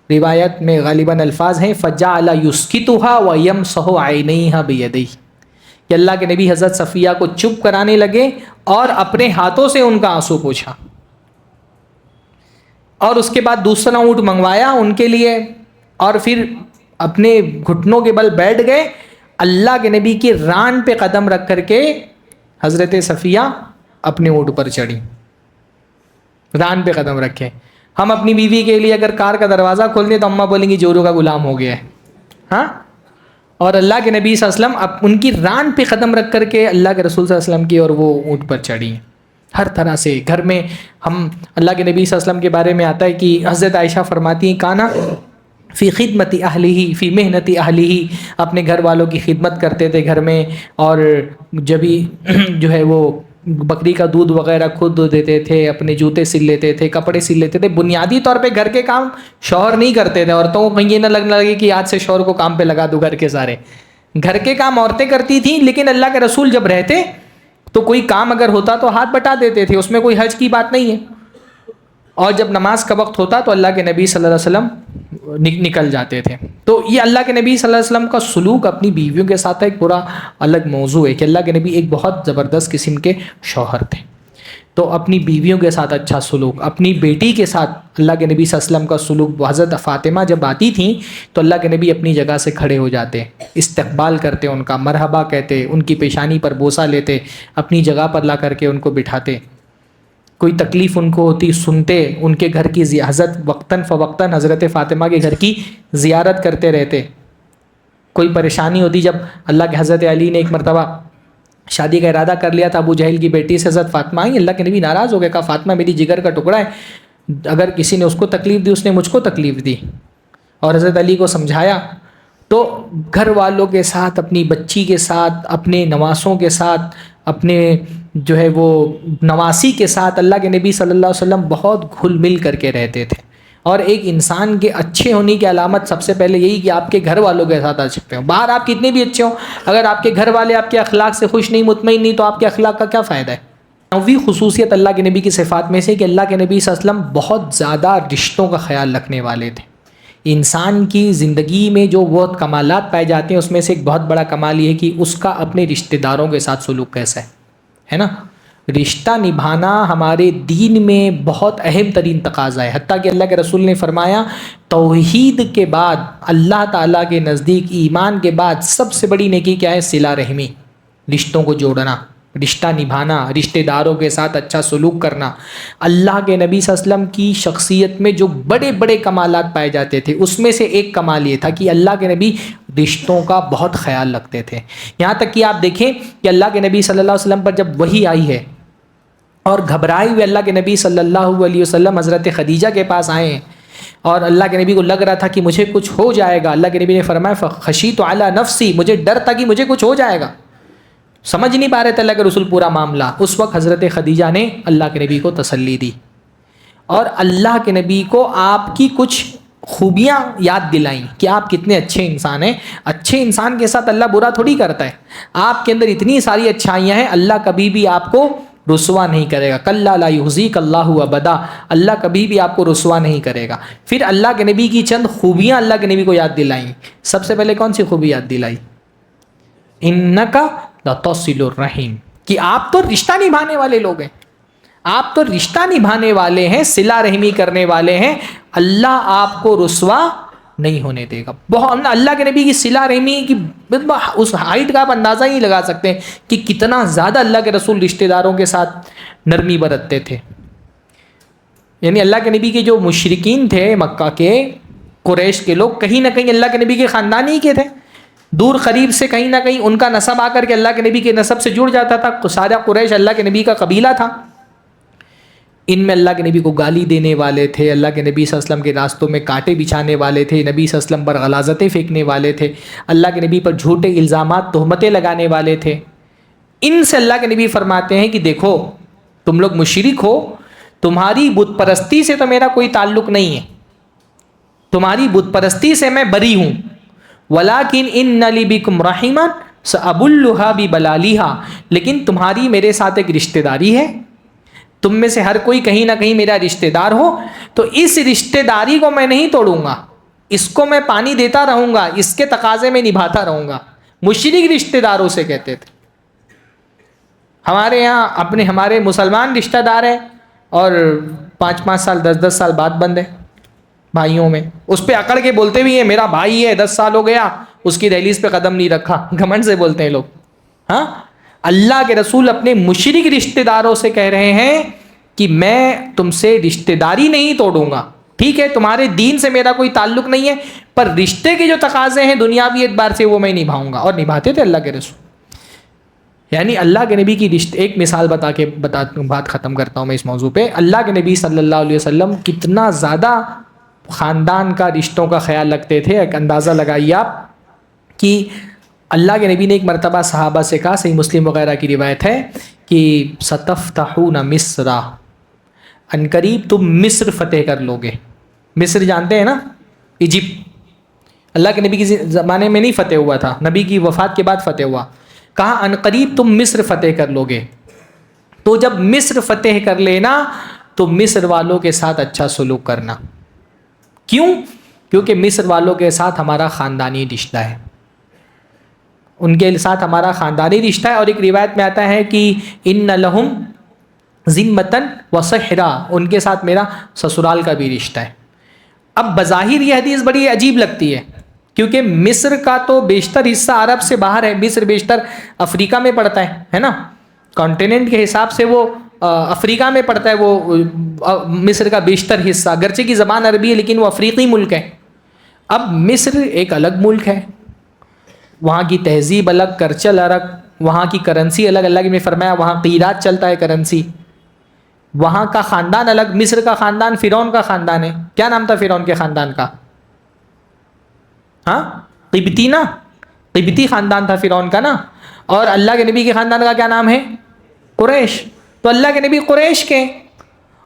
روایت میں غالباً الفاظ ہیں فجعل یسکتها ویمسح عینیها بیدیہ، کہ اللہ کے نبی حضرت صفیہ کو چپ کرانے لگے اور اپنے ہاتھوں سے ان کا آنسو پوچھا، اور اس کے بعد دوسرا اونٹ منگوایا ان کے لیے، اور پھر اپنے گھٹنوں کے بل بیٹھ گئے، اللہ کے نبی کی ران پہ قدم رکھ کر کے حضرت صفیہ اپنے اونٹ پر چڑھی، ران پہ قدم رکھے۔ ہم اپنی بیوی کے لیے اگر کار کا دروازہ کھول دیں تو اماں بولیں گی جورو کا غلام ہو گیا ہے، ہاں، اور اللہ کے نبی صلی اللہ علیہ وسلم ان کی ران پہ قدم رکھ کر کے اللہ کے رسول صلی اللہ علیہ وسلم کی اور وہ اونٹ پر چڑھی۔ ہر طرح سے گھر میں ہم اللہ کے نبی صلی اللہ علیہ وسلم کے بارے میں آتا ہے کہ حضرت عائشہ فرماتی ہیں کانا فی خدمت اہلہ فی محنت اہلہ، اپنے گھر والوں کی خدمت کرتے تھے گھر میں، اور جب بھی جو ہے وہ بکری کا دودھ وغیرہ خود دیتے تھے، اپنے جوتے سل لیتے تھے، کپڑے سل لیتے تھے، بنیادی طور پہ گھر کے کام شوہر نہیں کرتے تھے۔ عورتوں کو کہیں یہ نہ لگنے لگے کہ آج سے شوہر کو کام پہ لگا دو، گھر کے سارے گھر کے کام عورتیں کرتی تھیں، لیکن اللہ کے رسول جب رہتے تو کوئی کام اگر ہوتا تو ہاتھ بٹا دیتے تھے، اس میں کوئی حرج کی بات نہیں ہے، اور جب نماز کا وقت ہوتا تو اللہ کے نبی صلی اللہ علیہ وسلم نکل جاتے تھے۔ تو یہ اللہ کے نبی صلی اللہ علیہ وسلم کا سلوک اپنی بیویوں کے ساتھ ایک پورا الگ موضوع ہے کہ اللہ کے نبی ایک بہت زبردست قسم کے شوہر تھے۔ تو اپنی بیویوں کے ساتھ اچھا سلوک، اپنی بیٹی کے ساتھ اللہ کے نبی صلی اللہ علیہ وسلم کا سلوک۔ حضرت فاطمہ جب آتی تھیں تو اللہ کے نبی اپنی جگہ سے کھڑے ہو جاتے، استقبال کرتے، ان کا مرحبا کہتے، ان کی پیشانی پر بوسہ لیتے، اپنی جگہ پر لا کر کے ان کو بٹھاتے، کوئی تکلیف ان کو ہوتی سنتے، ان کے گھر کی حضرت وقتاً فوقتاً حضرت فاطمہ کے گھر کی زیارت کرتے رہتے۔ کوئی پریشانی ہوتی، جب اللہ کے حضرت علی نے ایک مرتبہ شادی کا ارادہ کر لیا تھا ابو جہل کی بیٹی سے، حضرت فاطمہ آئیں، اللہ کے نبی ناراض ہو گئے، کہا فاطمہ میری جگر کا ٹکڑا ہے، اگر کسی نے اس کو تکلیف دی اس نے مجھ کو تکلیف دی، اور حضرت علی کو سمجھایا۔ تو گھر والوں کے ساتھ، اپنی بچی کے ساتھ، اپنے نواسوں کے ساتھ، اپنے جو ہے وہ نواسی کے ساتھ اللہ کے نبی صلی اللہ علیہ وسلم بہت گھل مل کر کے رہتے تھے۔ اور ایک انسان کے اچھے ہونے کی علامت سب سے پہلے یہی کہ آپ کے گھر والوں کے ساتھ اچھے ہوں۔ باہر آپ کتنے بھی اچھے ہوں، اگر آپ کے گھر والے آپ کے اخلاق سے خوش نہیں، مطمئن نہیں، تو آپ کے اخلاق کا کیا فائدہ ہے؟ نویں خصوصیت اللہ کے نبی کی صفات میں سے کہ اللہ کے نبی صلی اللہ علیہ وسلم بہت زیادہ رشتوں کا خیال رکھنے والے تھے۔ انسان کی زندگی میں جو بہت کمالات پائے جاتے ہیں اس میں سے ایک بہت بڑا کمال یہ ہے کہ اس کا اپنے رشتہ داروں کے ساتھ سلوک کیسا ہے نا؟ رشتہ نبھانا ہمارے دین میں بہت اہم ترین تقاضا ہے، حتیٰ کہ اللہ کے رسول نے فرمایا توحید کے بعد اللہ تعالیٰ کے نزدیک ایمان کے بعد سب سے بڑی نیکی کیا ہے؟ صلہ رحمی، رشتوں کو جوڑنا، رشتہ نبھانا، رشتہ داروں کے ساتھ اچھا سلوک کرنا۔ اللہ کے نبی صلی اللہ علیہ وسلم کی شخصیت میں جو بڑے بڑے کمالات پائے جاتے تھے اس میں سے ایک کمال یہ تھا کہ اللہ کے نبی رشتوں کا بہت خیال رکھتے تھے۔ یہاں تک کہ آپ دیکھیں کہ اللہ کے نبی صلی اللہ علیہ وسلم پر جب وحی آئی ہے اور گھبرائے ہوئے اللہ کے نبی صلی اللہ علیہ وسلم حضرت خدیجہ کے پاس آئے ہیں، اور اللہ کے نبی کو لگ رہا تھا کہ مجھے کچھ ہو جائے گا، اللہ کے نبی نے فرمایا فخشیت علی نفسی، مجھے ڈر تھا کہ مجھے کچھ ہو جائے گا، سمجھ نہیں پا رہے تھے اللہ کے رسول پورا معاملہ۔ اس وقت حضرت خدیجہ نے اللہ کے نبی کو تسلی دی اور اللہ کے نبی کو آپ کی کچھ خوبیاں یاد دلائیں کہ آپ کتنے اچھے انسان ہیں۔ اچھے انسان کے ساتھ اللہ برا تھوڑی کرتا ہے، آپ کے اندر اتنی ساری اچھائیاں ہیں، اللہ کبھی بھی آپ کو رسوا نہیں کرے گا۔ کلا لا یخزیک اللہ ابدا، اللہ کبھی بھی آپ کو رسوا نہیں کرے گا۔ پھر اللہ کے نبی کی چند خوبیاں اللہ کے نبی کو یاد دلائیں۔ سب سے پہلے کون سی خوبی یاد دلائی؟ انک لتصل الرحیم، کہ آپ تو رشتہ نبھانے والے لوگ ہیں، آپ تو رشتہ نبھانے والے ہیں، صلہ رحمی کرنے والے ہیں، اللہ آپ کو رسوا نہیں ہونے دے گا۔ بہت اللہ کے نبی کی صلہ رحمی کی اس ہائٹ کا آپ اندازہ ہی لگا سکتے ہیں کہ کتنا زیادہ اللہ کے رسول رشتہ داروں کے ساتھ نرمی برتتے تھے۔ یعنی اللہ کے نبی کے جو مشرکین تھے مکہ کے، قریش کے لوگ، کہیں نہ کہیں اللہ کے نبی کے خاندان ہی کے تھے، دور قریب سے کہیں نہ کہیں ان کا نسب آ کر کے اللہ کے نبی کے نسب سے جڑ جاتا تھا۔ سارا قریش اللہ کے نبی کا قبیلہ تھا، ان میں اللہ کے نبی کو گالی دینے والے تھے، اللہ کے نبی صلی اللہ علیہ وسلم کے راستوں میں کانٹے بچھانے والے تھے، نبی صلی اللہ علیہ وسلم پر غلاظتیں پھینکنے والے تھے، اللہ کے نبی پر جھوٹے الزامات تہمتیں لگانے والے تھے۔ ان سے اللہ کے نبی فرماتے ہیں کہ دیکھو تم لوگ مشرک ہو، تمہاری بت پرستی سے تو میرا کوئی تعلق نہیں ہے، تمہاری بت پرستی سے میں بری ہوں، ولیکن ان لی بکم رحما سابلھا ببلالھا، لیکن تمہاری میرے ساتھ ایک رشتہ داری ہے، تم میں سے ہر کوئی کہیں نہ کہیں میرا رشتہ دار ہو، تو اس رشتہ داری کو میں نہیں توڑوں گا، اس کو میں پانی دیتا رہوں گا، اس کے تقاضے میں نبھاتا رہوں گا. مشرک رشتہ داروں سے کہتے تھے. ہمارے یہاں ہمارے مسلمان رشتہ دار ہیں اور 5 سال 10 سال بعد بند ہے بھائیوں میں. اس پہ اکڑ کے بولتے بھی ہیں میرا بھائی ہے 10 سال ہو گیا اس کی دہلیز پہ قدم نہیں رکھا، گھمنڈ سے بولتے ہیں لوگ. ہاں، اللہ کے رسول اپنے مشرک رشتہ داروں سے کہہ رہے ہیں کہ میں تم سے رشتہ داری نہیں توڑوں گا. ٹھیک ہے تمہارے دین سے میرا کوئی تعلق نہیں ہے، پر رشتے کے جو تقاضے ہیں دنیاوی اعتبار سے وہ میں نبھاؤں گا. اور نبھاتے تھے اللہ کے رسول. یعنی اللہ کے نبی کی ایک مثال بات ختم کرتا ہوں میں اس موضوع پہ. اللہ کے نبی صلی اللہ علیہ وسلم کتنا زیادہ خاندان کا رشتوں کا خیال رکھتے تھے. ایک اندازہ لگائیے آپ کہ اللہ کے نبی نے ایک مرتبہ صحابہ سے کہا، صحیح مسلم وغیرہ کی روایت ہے کہ ستفتحون مصر، عنقریب تم مصر فتح کر لو گے. مصر جانتے ہیں نا، ایجپٹ. اللہ کے نبی کے زمانے میں نہیں فتح ہوا تھا، نبی کی وفات کے بعد فتح ہوا. کہا عنقریب تم مصر فتح کر لو گے. تو جب مصر فتح کر لینا تو مصر والوں کے ساتھ اچھا سلوک کرنا. کیوں؟ کیونکہ مصر والوں کے ساتھ ہمارا خاندانی رشتہ ہے، ان کے ساتھ ہمارا خاندانی رشتہ ہے. اور ایک روایت میں آتا ہے کہ ان لہم ذمۃً وصحرا، ان کے ساتھ میرا سسرال کا بھی رشتہ ہے. اب بظاہر یہ حدیث بڑی عجیب لگتی ہے کیونکہ مصر کا تو بیشتر حصہ عرب سے باہر ہے. مصر بیشتر افریقہ میں پڑتا ہے نا، کانٹیننٹ کے حساب سے وہ افریقہ میں پڑتا ہے. وہ مصر کا بیشتر حصہ اگرچہ کی زبان عربی ہے لیکن وہ افریقی ملک ہے. اب مصر ایک الگ ملک ہے، وہاں کی تہذیب الگ، کلچر الگ، وہاں کی کرنسی الگ. اللہ نے فرمایا وہاں قیرات چلتا ہے کرنسی. وہاں کا خاندان الگ. مصر کا خاندان فرعون کا خاندان ہے. کیا نام تھا فرعون کے خاندان کا؟ ہاں، قبطی نا، قبطی خاندان تھا فرعون کا نا. اور اللہ کے نبی کے خاندان کا کیا نام ہے؟ قریش. تو اللہ کے نبی قریش کے،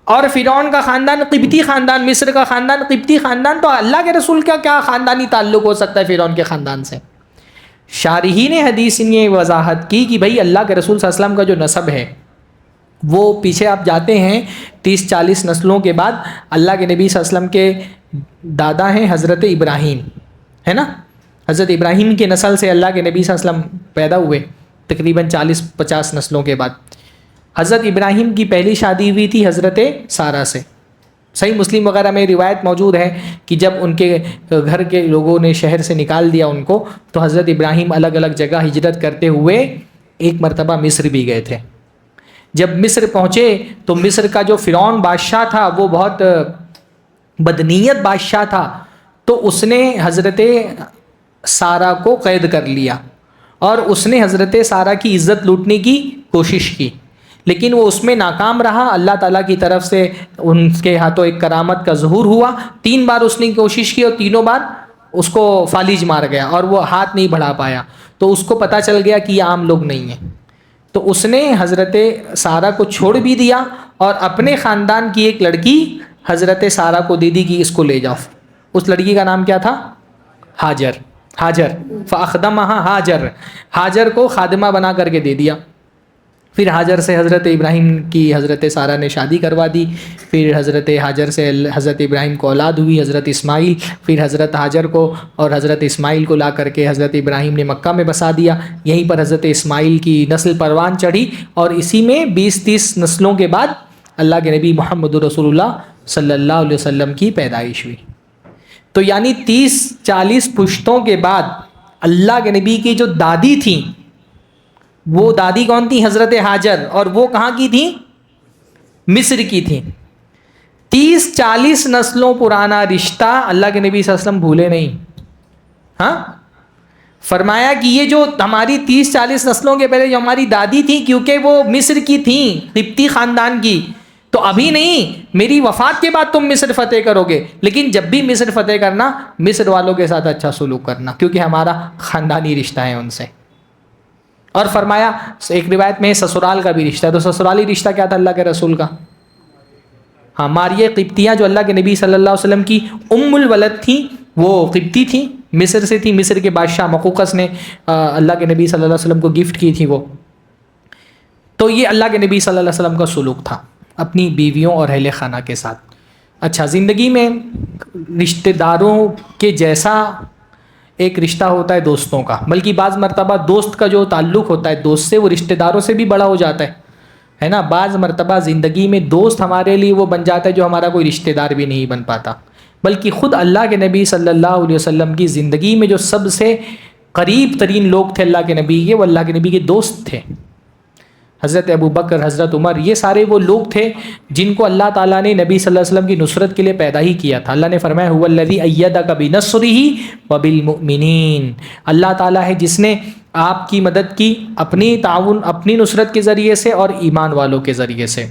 اور فرعون کا خاندان قبطی خاندان، مصر کا خاندان قبطی خاندان. تو اللہ کے رسول کا کیا خاندانی تعلق ہو سکتا ہے فرعون کے خاندان سے؟ شارحین حدیث نے یہ وضاحت کی کہ بھائی اللہ کے رسول صلی اللہ علیہ وسلم کا جو نسب ہے وہ پیچھے آپ جاتے ہیں 30-40 نسلوں کے بعد اللہ کے نبی صلی اللہ علیہ وسلم کے دادا ہیں حضرت ابراہیم، ہے نا. حضرت ابراہیم کی نسل سے اللہ کے نبی صلی اللہ علیہ وسلم پیدا ہوئے تقریباً 40-50 نسلوں کے بعد. حضرت ابراہیم کی پہلی شادی ہوئی تھی حضرت سارہ سے. صحیح مسلم وغیرہ میں روایت موجود ہے کہ جب ان کے گھر کے لوگوں نے شہر سے نکال دیا ان کو، تو حضرت ابراہیم الگ الگ جگہ ہجرت کرتے ہوئے ایک مرتبہ مصر بھی گئے تھے. جب مصر پہنچے تو مصر کا جو فرعون بادشاہ تھا وہ بہت بدنیت بادشاہ تھا. تو اس نے حضرت سارہ کو قید کر لیا اور اس نے حضرت سارہ کی عزت لوٹنے کی کوشش کی، لیکن وہ اس میں ناکام رہا. اللہ تعالیٰ کی طرف سے ان کے ہاتھوں ایک کرامت کا ظہور ہوا. 3 بار اس نے کوشش کی اور تینوں بار اس کو فالج مار گیا اور وہ ہاتھ نہیں بڑھا پایا. تو اس کو پتہ چل گیا کہ یہ عام لوگ نہیں ہیں. تو اس نے حضرت سارہ کو چھوڑ بھی دیا اور اپنے خاندان کی ایک لڑکی حضرت سارہ کو دے دی کہ اس کو لے جاؤ. اس لڑکی کا نام کیا تھا؟ ہاجر. فاخدمها ہاجر، ہاجر کو خادمہ بنا کر کے دے دیا. پھر ہاجر سے حضرت ابراہیم کی حضرت سارہ نے شادی کروا دی. پھر حضرت ہاجر سے حضرت ابراہیم کو اولاد ہوئی، حضرت اسماعیل. پھر حضرت ہاجر کو اور حضرت اسماعیل کو لا کر کے حضرت ابراہیم نے مکہ میں بسا دیا. یہیں پر حضرت اسماعیل کی نسل پروان چڑھی اور اسی میں 20-30 نسلوں کے بعد اللہ کے نبی محمد رسول اللہ صلی اللہ علیہ وسلم کی پیدائش ہوئی. تو یعنی 30-40 پشتوں کے بعد اللہ کے نبی کی جو دادی تھیں، وہ دادی کون تھی؟ حضرت ہاجر. اور وہ کہاں کی تھیں؟ مصر کی تھیں. 30-40 نسلوں پرانا رشتہ اللہ کے نبی صلی اللہ علیہ وسلم بھولے نہیں. ہاں، فرمایا کہ یہ جو ہماری 30-40 نسلوں کے پہلے جو ہماری دادی تھی، کیونکہ وہ مصر کی تھیں، قبطی خاندان کی، تو ابھی نہیں، میری وفات کے بعد تم مصر فتح کرو گے. لیکن جب بھی مصر فتح کرنا، مصر والوں کے ساتھ اچھا سلوک کرنا، کیونکہ ہمارا خاندانی رشتہ ہے ان سے. اور فرمایا ایک روایت میں سسرال کا بھی رشتہ ہے. تو سسرالی رشتہ کیا تھا اللہ کے رسول کا؟ ہاں، ماریہ قبطیاں جو اللہ کے نبی صلی اللہ علیہ وسلم کی ام الولد تھیں، وہ قبطی تھیں، مصر سے تھی. مصر کے بادشاہ مقوقس نے اللہ کے نبی صلی اللہ علیہ وسلم کو گفٹ کی تھی وہ. تو یہ اللہ کے نبی صلی اللہ علیہ وسلم کا سلوک تھا اپنی بیویوں اور اہل خانہ کے ساتھ. اچھا، زندگی میں رشتہ داروں کے جیسا ایک رشتہ ہوتا ہے دوستوں کا، بلکہ بعض مرتبہ دوست کا جو تعلق ہوتا ہے دوست سے وہ رشتہ داروں سے بھی بڑا ہو جاتا ہے نا. بعض مرتبہ زندگی میں دوست ہمارے لیے وہ بن جاتا ہے جو ہمارا کوئی رشتہ دار بھی نہیں بن پاتا، بلکہ خود اللہ کے نبی صلی اللہ علیہ وسلم کی زندگی میں جو سب سے قریب ترین لوگ تھے اللہ کے نبی کے، وہ اللہ کے نبی کے دوست تھے. حضرت ابو بکر، حضرت عمر، یہ سارے وہ لوگ تھے جن کو اللہ تعالیٰ نے نبی صلی اللہ علیہ وسلم کی نصرت کے لیے پیدا ہی کیا تھا. اللہ نے فرمایا هو الذی ایدک بنصرہ وبالمؤمنین، اللہ تعالیٰ ہے جس نے آپ کی مدد کی اپنی تعاون، اپنی نصرت کے ذریعے سے اور ایمان والوں کے ذریعے سے.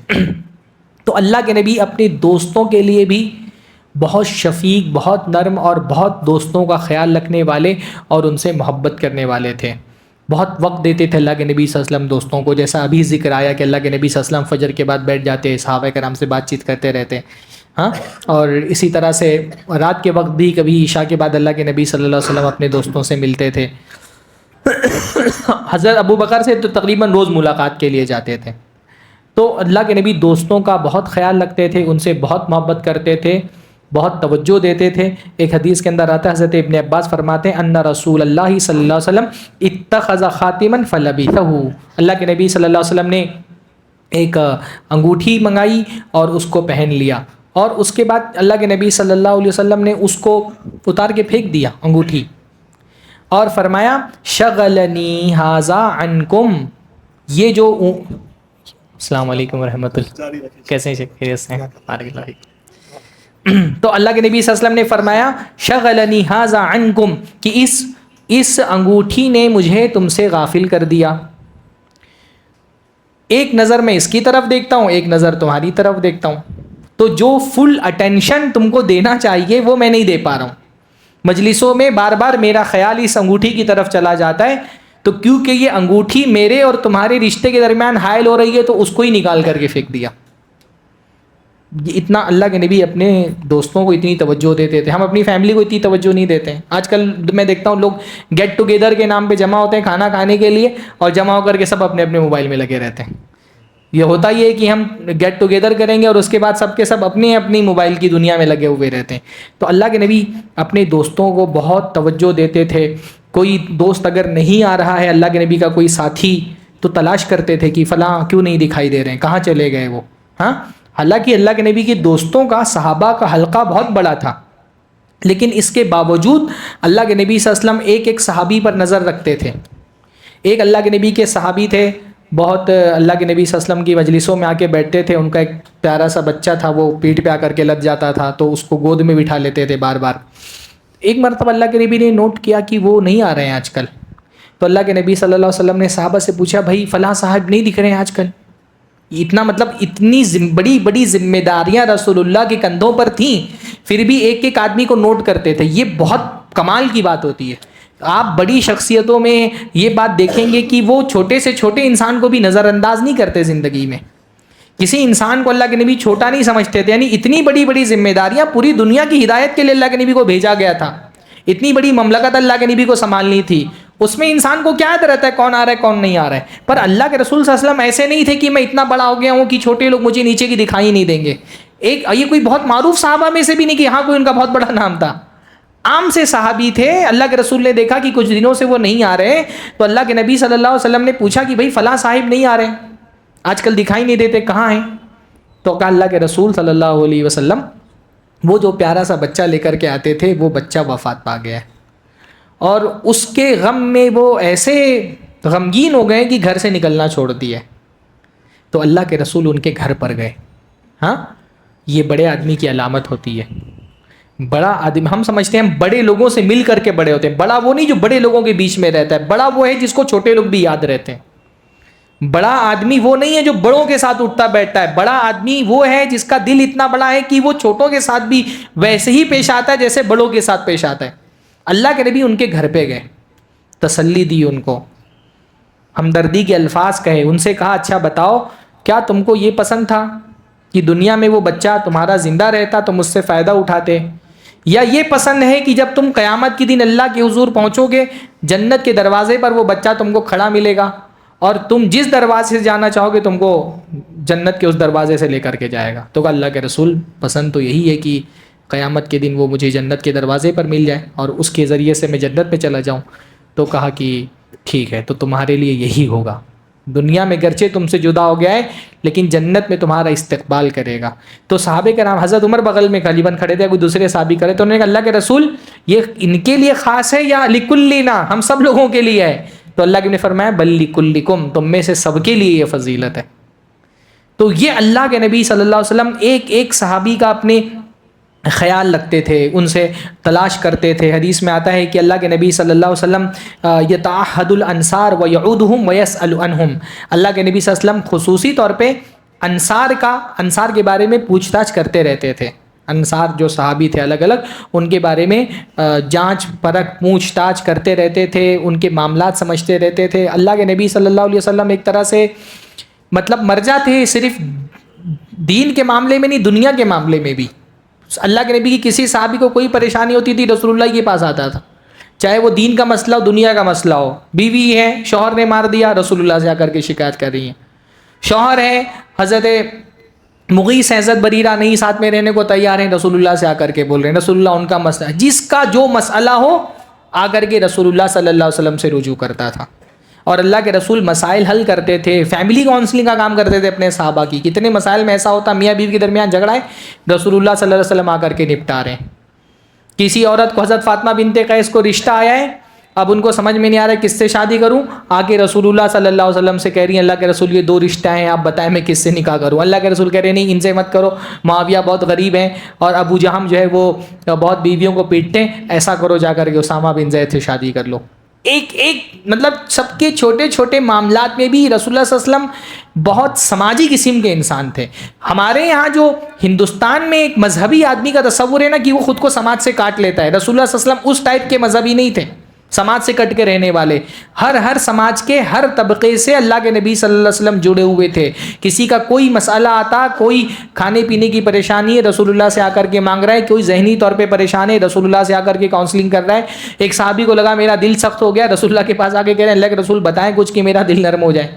تو اللہ کے نبی اپنے دوستوں کے لیے بھی بہت شفیق، بہت نرم اور بہت دوستوں کا خیال رکھنے والے اور ان سے محبت کرنے والے تھے. بہت وقت دیتے تھے اللہ کے نبی صلی اللہ علیہ وسلم دوستوں کو، جیسا ابھی ذکر آیا کہ اللہ کے نبی صلی اللہ علیہ وسلم فجر کے بعد بیٹھ جاتے، صحابہ کرام سے بات چیت کرتے رہتے. ہاں، اور اسی طرح سے رات کے وقت بھی کبھی عشاء کے بعد اللہ کے نبی صلی اللہ علیہ وسلم اپنے دوستوں سے ملتے تھے. حضرت ابو بکر سے تو تقریباً روز ملاقات کے لیے جاتے تھے. تو اللہ کے نبی دوستوں کا بہت خیال رکھتے تھے، ان سے بہت محبت کرتے تھے، بہت توجہ دیتے تھے. ایک حدیث کے اندر آتا ہے، حضرت ابن عباس فرماتے ہیں ان رسول اللہ صلی اللہ علیہ وسلم اتخذ خاتما فلبثہ، اللہ کے نبی صلی اللہ علیہ وسلم نے ایک انگوٹھی منگائی اور اس کو پہن لیا، اور اس کے بعد اللہ کے نبی صلی اللہ علیہ وسلم نے اس کو اتار کے پھینک دیا انگوٹھی، اور فرمایا شغلنی ھذا عنکم، یہ جو السلام علیکم ورحمۃ اللہ، کیسے ہیں؟ خیریت سے ہیں؟ تو اللہ کے نبی صلی اللہ علیہ وسلم نے فرمایا شغلنی ھذا عنکم، کہ اس انگوٹھی نے مجھے تم سے غافل کر دیا. ایک نظر میں اس کی طرف دیکھتا ہوں، ایک نظر تمہاری طرف دیکھتا ہوں، تو جو فل اٹینشن تم کو دینا چاہیے وہ میں نہیں دے پا رہا ہوں. مجلسوں میں بار بار میرا خیال اس انگوٹھی کی طرف چلا جاتا ہے، تو کیونکہ یہ انگوٹھی میرے اور تمہارے رشتے کے درمیان حائل ہو رہی ہے تو اس کو ہی نکال کر کے پھینک دیا. اتنا اللہ کے نبی اپنے دوستوں کو اتنی توجہ دیتے تھے. ہم اپنی فیملی کو اتنی توجہ نہیں دیتے ہیں. آج کل میں دیکھتا ہوں لوگ گیٹ ٹوگیدر کے نام پہ جمع ہوتے ہیں کھانا کھانے کے لیے، اور جمع ہو کر کے سب اپنے اپنے موبائل میں لگے رہتے ہیں. یہ ہوتا ہی ہے کہ ہم گیٹ ٹوگیدر کریں گے اور اس کے بعد سب کے سب اپنی اپنی موبائل کی دنیا میں لگے ہوئے رہتے ہیں. تو اللہ کے نبی اپنے دوستوں کو بہت توجہ دیتے تھے. کوئی دوست اگر نہیں آ رہا ہے، اللہ کے نبی کا کوئی ساتھی، تو تلاش کرتے تھے کہ فلاں کیوں نہیں دکھائی دے رہے ہیں، کہاں چلے گئے وہ. ہاں، حالانکہ اللہ کے نبی کے دوستوں کا، صحابہ کا حلقہ بہت بڑا تھا، لیکن اس کے باوجود اللہ کے نبی صلی اللہ علیہ وسلم ایک ایک صحابی پر نظر رکھتے تھے. ایک اللہ کے نبی کے صحابی تھے، بہت اللہ کے نبی صلی اللہ علیہ وسلم کی مجلسوں میں آ کے بیٹھتے تھے. ان کا ایک پیارا سا بچہ تھا، وہ پیٹھ پہ آ کر کے لگ جاتا تھا تو اس کو گود میں بٹھا لیتے تھے بار بار. ایک مرتبہ اللہ کے نبی نے نوٹ کیا کہ وہ نہیں آ رہے ہیں آج کل. تو اللہ کے نبی صلی اللہ علیہ وسلم نے صحابہ سے پوچھا، بھائی فلاں صاحب نہیں دکھ رہے ہیں آج کل. اتنا مطلب اتنی بڑی بڑی ذمہ داریاں رسول اللہ کے کندھوں پر تھیں، پھر بھی ایک ایک آدمی کو نوٹ کرتے تھے. یہ بہت کمال کی بات ہوتی ہے. آپ بڑی شخصیتوں میں یہ بات دیکھیں گے کہ وہ چھوٹے سے چھوٹے انسان کو بھی نظر انداز نہیں کرتے. زندگی میں کسی انسان کو اللہ کے نبی چھوٹا نہیں سمجھتے تھے. یعنی اتنی بڑی بڑی ذمہ داریاں، پوری دنیا کی ہدایت کے لیے اللہ کے نبی کو بھیجا گیا تھا. اتنی بڑی مملکت اللہ کے نبی کو سنبھالنی تھی. اس میں انسان کو کیا یاد رہتا ہے کون آ رہا ہے کون نہیں آ رہا ہے. پر اللہ کے رسول صلی اللہ علیہ وسلم ایسے نہیں تھے کہ میں اتنا بڑا ہو گیا ہوں کہ چھوٹے لوگ مجھے نیچے کی دکھائی نہیں دیں گے. یہ کوئی بہت معروف صحابہ میں سے بھی نہیں کہ ہاں کوئی ان کا بہت بڑا نام تھا. عام سے صحابی تھے. اللہ کے رسول نے دیکھا کہ کچھ دنوں سے وہ نہیں آ رہے، تو اللہ کے نبی صلی اللہ علیہ وسلم نے پوچھا کہ بھائی فلاں صاحب نہیں آ رہے، آج کل دکھائی نہیں دیتے، کہاں ہیں؟ تو کہا اللہ کے رسول صلی اللہ علیہ وسلم وہ جو پیارا سا بچہ لے کر کے آتے تھے وہ بچہ وفات پا گیا ہے، اور اس کے غم میں وہ ایسے غمگین ہو گئے کہ گھر سے نکلنا چھوڑ دیا. تو اللہ کے رسول ان کے گھر پر گئے. ہاں، یہ بڑے آدمی کی علامت ہوتی ہے. بڑا آدمی، ہم سمجھتے ہیں ہم بڑے لوگوں سے مل کر کے بڑے ہوتے ہیں. بڑا وہ نہیں جو بڑے لوگوں کے بیچ میں رہتا ہے، بڑا وہ ہے جس کو چھوٹے لوگ بھی یاد رہتے ہیں. بڑا آدمی وہ نہیں ہے جو بڑوں کے ساتھ اٹھتا بیٹھتا ہے. بڑا آدمی وہ ہے جس کا دل اتنا بڑا ہے کہ وہ چھوٹوں کے ساتھ بھی ویسے ہی پیش آتا ہے جیسے بڑوں کے ساتھ پیش آتا ہے. اللہ کے نبی ان کے گھر پہ گئے، تسلی دی ان کو، ہمدردی کے الفاظ کہے. ان سے کہا اچھا بتاؤ، کیا تم کو یہ پسند تھا کہ دنیا میں وہ بچہ تمہارا زندہ رہتا تو مجھ سے فائدہ اٹھاتے، یا یہ پسند ہے کہ جب تم قیامت کے دن اللہ کے حضور پہنچو گے، جنت کے دروازے پر وہ بچہ تم کو کھڑا ملے گا اور تم جس دروازے سے جانا چاہو گے تم کو جنت کے اس دروازے سے لے کر کے جائے گا. تو اللہ کے رسول پسند تو یہی ہے کہ قیامت کے دن وہ مجھے جنت کے دروازے پر مل جائے اور اس کے ذریعے سے میں جنت میں چلا جاؤں. تو کہا کہ ٹھیک ہے تو تمہارے لیے یہی ہوگا. دنیا میں گرچہ تم سے جدا ہو گیا ہے لیکن جنت میں تمہارا استقبال کرے گا. تو صحابہ کرام حضرت عمر بغل میں غالباً کھڑے تھے, کوئی دوسرے صحابی کھڑے تو انہوں نے کہا اللہ کے رسول یہ ان کے لیے خاص ہے یا لکلینا, ہم سب لوگوں کے لیے ہے؟ تو اللہ نے فرمایا بل لکلکم, تم میں سے سب کے لیے یہ فضیلت ہے. تو یہ اللہ کے نبی صلی اللہ علیہ وسلم ایک ایک صحابی کا اپنے خیال رکھتے تھے, ان سے تلاش کرتے تھے. حدیث میں آتا ہے کہ اللہ کے نبی صلی اللہ علیہ وسلم یتعہد الانصار ویعودہم ویسأل عنہم, اللہ کے نبی صلی اللہ علیہ وسلم خصوصی طور پہ انصار کے بارے میں پوچھ تاچھ کرتے رہتے تھے. انصار جو صحابی تھے الگ الگ, ان کے بارے میں جانچ پرکھ پوچھ تاچھ کرتے رہتے تھے, ان کے معاملات سمجھتے رہتے تھے. اللہ کے نبی صلی اللہ علیہ وسلم ایک طرح سے مطلب مرجع تھے, صرف دین کے معاملے میں نہیں دنیا کے معاملے میں بھی. اللہ کے نبی کی کسی صحابی کو کوئی پریشانی ہوتی تھی رسول اللہ کے پاس آتا تھا, چاہے وہ دین کا مسئلہ ہو دنیا کا مسئلہ ہو. بیوی ہے, شوہر نے مار دیا, رسول اللہ سے آ کر کے شکایت کر رہی ہیں. شوہر ہے, حضرت مغیث حضرت بریرہ نہیں ساتھ میں رہنے کو تیار ہیں, رسول اللہ سے آ کر کے بول رہے ہیں. رسول اللہ ان کا مسئلہ, جس کا جو مسئلہ ہو آ کر کے رسول اللہ صلی اللہ علیہ وسلم سے رجوع کرتا تھا. اور اللہ کے رسول مسائل حل کرتے تھے, فیملی کاؤنسلنگ کا کام کرتے تھے اپنے صحابہ کی. کتنے مسائل میں ایسا ہوتا میاں بیوی کے درمیان جھگڑا ہے, رسول اللہ صلی اللہ علیہ وسلم آ کر کے نپٹا رہے ہیں. کسی عورت کو حضرت فاطمہ بنت قیس کو رشتہ آیا ہے, اب ان کو سمجھ میں نہیں آ رہا ہے کس سے شادی کروں, آ کے رسول اللہ صلی اللہ علیہ وسلم سے کہہ رہی ہیں اللہ کے رسول یہ 2 رشتہ ہیں, آپ بتائیں میں کس سے نکاح کروں. اللہ کے رسول کہہ رہے ہیں نہیں ان سے مت کرو, معاویہ بہت غریب ہیں اور ابو جہم جو ہے وہ بہت بیویوں کو پیٹتے ہیں, ایسا کرو جا کر کے اسامہ بن زید سے شادی کر لو. ایک مطلب سب کے چھوٹے چھوٹے معاملات میں بھی رسول اللہ صلی اللہ علیہ وسلم بہت سماجی قسم کے انسان تھے. ہمارے یہاں جو ہندوستان میں ایک مذہبی آدمی کا تصور ہے نا کہ وہ خود کو سماج سے کاٹ لیتا ہے, رسول اللہ صلی اللہ علیہ وسلم اس ٹائپ کے مذہبی نہیں تھے, سماج سے کٹ کے رہنے والے. ہر سماج کے ہر طبقے سے اللہ کے نبی صلی اللہ علیہ وسلم جڑے ہوئے تھے. کسی کا کوئی مسئلہ آتا, کوئی کھانے پینے کی پریشانی ہے رسول اللہ سے آ کر کے مانگ رہا ہے, کوئی ذہنی طور پہ پریشان ہے رسول اللہ سے آ کر کے کاؤنسلنگ کر رہا ہے. ایک صحابی کو لگا میرا دل سخت ہو گیا, رسول اللہ کے پاس آ کے کہہ رہے ہیں اللہ کے رسول بتائیں کچھ کہ میرا دل نرم ہو جائے.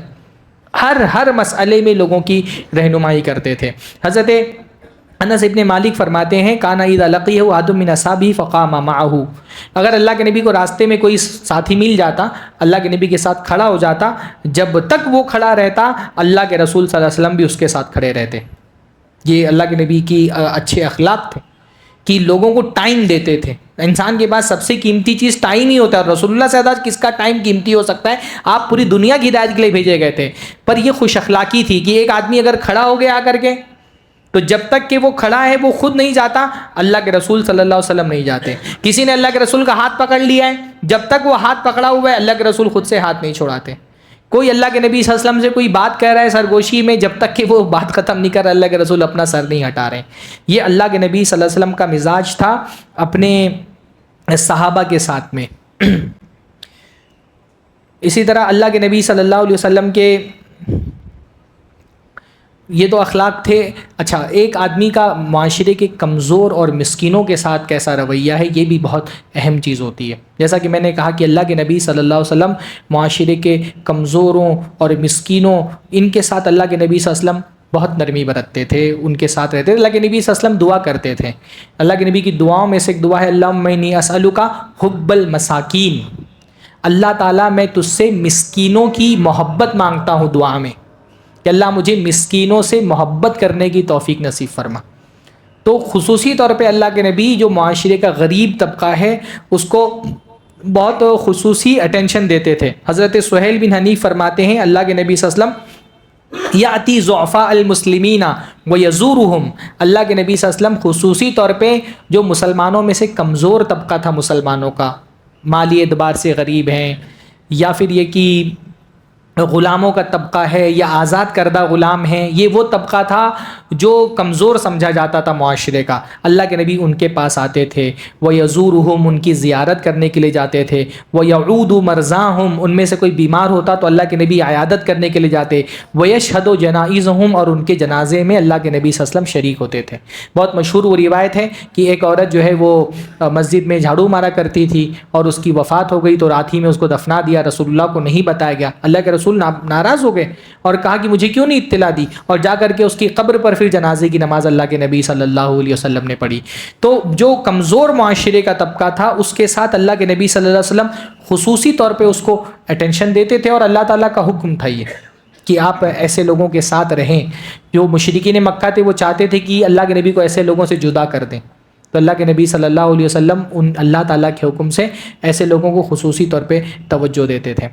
ہر مسئلے میں لوگوں کی رہنمائی کرتے تھے. حضرت انس ابن مالک فرماتے ہیں کان اذا لقیہ احد من اصحابہ فقام معہ, اگر اللہ کے نبی کو راستے میں کوئی ساتھی مل جاتا اللہ کے نبی کے ساتھ کھڑا ہو جاتا, جب تک وہ کھڑا رہتا اللہ کے رسول صلی اللہ علیہ وسلم بھی اس کے ساتھ کھڑے رہتے. یہ اللہ کے نبی کی اچھے اخلاق تھے کہ لوگوں کو ٹائم دیتے تھے. انسان کے پاس سب سے قیمتی چیز ٹائم ہی ہوتا ہے, اور رسول اللہ سے زیادہ کس کا ٹائم قیمتی ہو سکتا ہے. آپ پوری دنیا کی ہدایت کے لیے بھیجے گئے تھے, پر یہ خوش اخلاقی تھی کہ ایک آدمی اگر کھڑا ہو گیا آ کر کے تو جب تک کہ وہ کھڑا ہے وہ خود نہیں جاتا, اللہ کے رسول صلی اللہ علیہ وسلم نہیں جاتے. کسی نے اللہ کے رسول کا ہاتھ پکڑ لیا ہے, جب تک وہ ہاتھ پکڑا ہوا ہے اللہ کے رسول خود سے ہاتھ نہیں چھوڑاتے. کوئی اللہ کے نبی صلی اللہ علیہ وسلم سے کوئی بات کہہ رہا ہے سرگوشی میں, جب تک کہ وہ بات ختم نہیں کر رہا اللہ کے رسول اپنا سر نہیں ہٹا رہے. یہ اللہ کے نبی صلی اللہ علیہ وسلم کا مزاج تھا اپنے صحابہ کے ساتھ میں. اسی طرح اللہ کے نبی صلی اللہ علیہ وسلم کے یہ تو اخلاق تھے. اچھا, ایک آدمی کا معاشرے کے کمزور اور مسکینوں کے ساتھ کیسا رویہ ہے یہ بھی بہت اہم چیز ہوتی ہے. جیسا کہ میں نے کہا کہ اللہ کے نبی صلی اللہ علیہ وسلم معاشرے کے کمزوروں اور مسکینوں ان کے ساتھ اللہ کے نبی صلی اللہ علیہ وسلم بہت نرمی برتتے تھے, ان کے ساتھ رہتے تھے. اللہ کے نبی صلی اللہ علیہ وسلم دعا کرتے تھے. اللہ کے نبی کی دعاؤں میں سے ایک دعا ہے اللہم انی اسألک حب المساکین, اللہ تعالیٰ میں تجھ سے مسکینوں کی محبت مانگتا ہوں دعا میں کہ اللہ مجھے مسکینوں سے محبت کرنے کی توفیق نصیب فرما. تو خصوصی طور پہ اللہ کے نبی جو معاشرے کا غریب طبقہ ہے اس کو بہت خصوصی اٹینشن دیتے تھے. حضرت سہیل بن حنیف فرماتے ہیں اللہ کے نبی صلی اللہ علیہ وسلم یاتی ضعفاء المسلمین ویزورہم, اللہ کے نبی صلی اللہ علیہ وسلم خصوصی طور پہ جو مسلمانوں میں سے کمزور طبقہ تھا مسلمانوں کا, مالی اعتبار سے غریب ہیں یا پھر یہ کہ غلاموں کا طبقہ ہے یا آزاد کردہ غلام ہیں, یہ وہ طبقہ تھا جو کمزور سمجھا جاتا تھا معاشرے کا. اللہ کے نبی ان کے پاس آتے تھے, وَيَزُورُهُمْ ان کی زیارت کرنے کے لیے جاتے تھے, وَيَعُودُ مَرْضَاهُمْ ان میں سے کوئی بیمار ہوتا تو اللہ کے نبی عیادت کرنے کے لیے جاتے, وَيَشْهَدُ جَنَائِزَهُمْ اور ان کے جنازے میں اللہ کے نبی صلی اللہ علیہ وسلم شریک ہوتے تھے. بہت مشہور وہ روایت ہے کہ ایک عورت جو ہے وہ مسجد میں جھاڑو مارا کرتی تھی اور اس کی وفات ہو گئی تو رات ہی میں اس کو دفنا دیا, رسول اللہ کو نہیں بتایا گیا. اللہ کے رسول ناراض ہو گئے اور کہا کہ مجھے کیوں نہیں اطلاع دی، اور جا کر کے اس کی قبر پر پھر جنازے کی نماز اللہ کے نبی صلی اللہ علیہ وسلم نے پڑھی۔ تو جو کمزور معاشرے کا طبقہ تھا اس کے ساتھ اللہ کے نبی صلی اللہ علیہ وسلم خصوصی طور پہ اس کو اٹینشن دیتے تھے، اور اللہ تعالیٰ کا حکم تھا یہ کہ آپ ایسے لوگوں کے ساتھ رہیں۔ جو مشرکین مکہ تھے وہ چاہتے تھے کہ اللہ کے نبی کو ایسے لوگوں سے جدا کر دیں، تو اللہ کے نبی صلی اللہ علیہ وسلم ان اللہ تعالیٰ کے حکم سے ایسے لوگوں کو خصوصی طور پہ توجہ دیتے تھے۔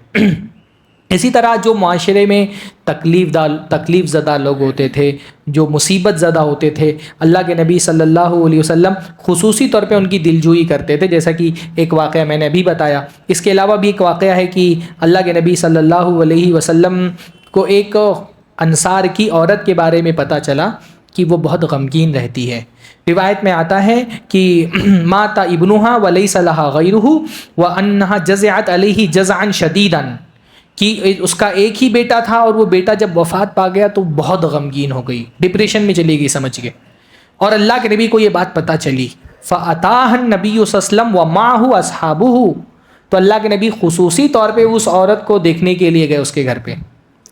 اسی طرح جو معاشرے میں تکلیف زدہ لوگ ہوتے تھے، جو مصیبت زدہ ہوتے تھے، اللہ کے نبی صلی اللہ علیہ وسلم خصوصی طور پہ ان کی دلجوئی کرتے تھے، جیسا کہ ایک واقعہ میں نے ابھی بتایا۔ اس کے علاوہ بھی ایک واقعہ ہے کہ اللہ کے نبی صلی اللہ علیہ وسلم کو ایک انصار کی عورت کے بارے میں پتہ چلا کہ وہ بہت غمگین رہتی ہے۔ روایت میں آتا ہے کہ مات ابنھا ولیس لھا غیرہ وانھا جزعت علیہ جزعا شدیدا، کہ اس کا ایک ہی بیٹا تھا اور وہ بیٹا جب وفات پا گیا تو بہت غمگین ہو گئی، ڈپریشن میں چلی گئی سمجھ کے، اور اللہ کے نبی کو یہ بات پتہ چلی۔ فاتاہ النبی صلی اللہ علیہ وسلم ومعہ اصحابہ، تو اللہ کے نبی خصوصی طور پہ اس عورت کو دیکھنے کے لیے گئے اس کے گھر پہ۔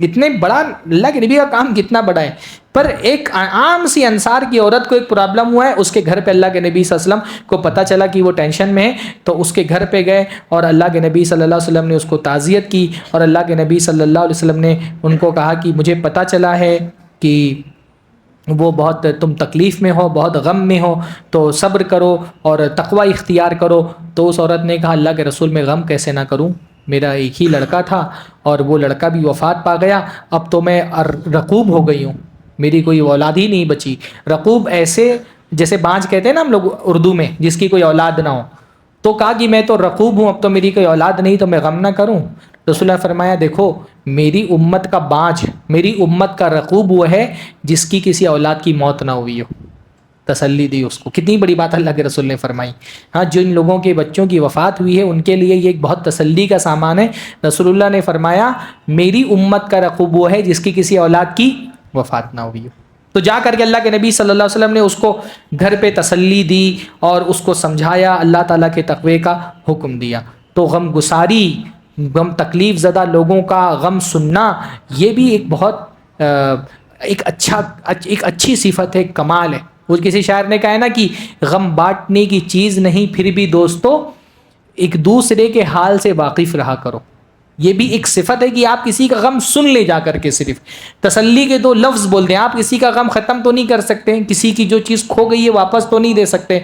اتنے بڑا اللہ کے نبی کا کام کتنا بڑا ہے، پر ایک عام سی انصار کی عورت کو ایک پرابلم ہوا ہے، اس کے گھر پہ اللہ کے نبی صلی اللہ علیہ وسلم کو پتہ چلا کہ وہ ٹینشن میں ہے، تو اس کے گھر پہ گئے اور اللہ کے نبی صلی اللہ علیہ وسلم نے اس کو تعزیت کی، اور اللہ کے نبی صلی اللہ علیہ وسلم نے ان کو کہا کہ مجھے پتہ چلا ہے کہ وہ بہت تم تکلیف میں ہو، بہت غم میں ہو، تو صبر کرو اور تقوی اختیار کرو۔ تو اس عورت نے کہا اللہ کے رسول میں غم کیسے نہ کروں، میرا ایک ہی لڑکا تھا اور وہ لڑکا بھی وفات پا گیا، اب تو میں رقوب ہو گئی ہوں، میری کوئی اولاد ہی نہیں بچی۔ رقوب ایسے جیسے بانج کہتے ہیں نا ہم لوگ اردو میں، جس کی کوئی اولاد نہ ہو، تو کہا کہ میں تو رقوب ہوں، اب تو میری کوئی اولاد نہیں، تو میں غم نہ کروں۔ رسول اللہ فرمایا دیکھو میری امت کا بانج، میری امت کا رقوب وہ ہے جس کی کسی اولاد کی موت نہ ہوئی ہو۔ تسلی دی اس کو، کتنی بڑی بات اللہ کے رسول نے فرمائی۔ ہاں جن لوگوں کے بچوں کی وفات ہوئی ہے ان کے لیے یہ ایک بہت تسلی کا سامان ہے۔ رسول اللہ نے فرمایا میری امت کا رقوب وہ ہے جس کی کسی اولاد کی وفات نہ ہوئی ہو۔ تو جا کر کے اللہ کے نبی صلی اللہ علیہ وسلم نے اس کو گھر پہ تسلی دی اور اس کو سمجھایا، اللہ تعالیٰ کے تقوی کا حکم دیا۔ تو غم گساری، غم تکلیف زدہ لوگوں کا غم سننا، یہ بھی ایک بہت ایک اچھی صفت ہے، کمال ہے۔ وہ کسی شاعر نے کہا ہے نا کہ غم بانٹنے کی چیز نہیں، پھر بھی دوستو ایک دوسرے کے حال سے واقف رہا کرو۔ یہ بھی ایک صفت ہے کہ آپ کسی کا غم سن لے، جا کر کے صرف تسلی کے دو لفظ بول دیں۔ آپ کسی کا غم ختم تو نہیں کر سکتے، کسی کی جو چیز کھو گئی ہے واپس تو نہیں دے سکتے،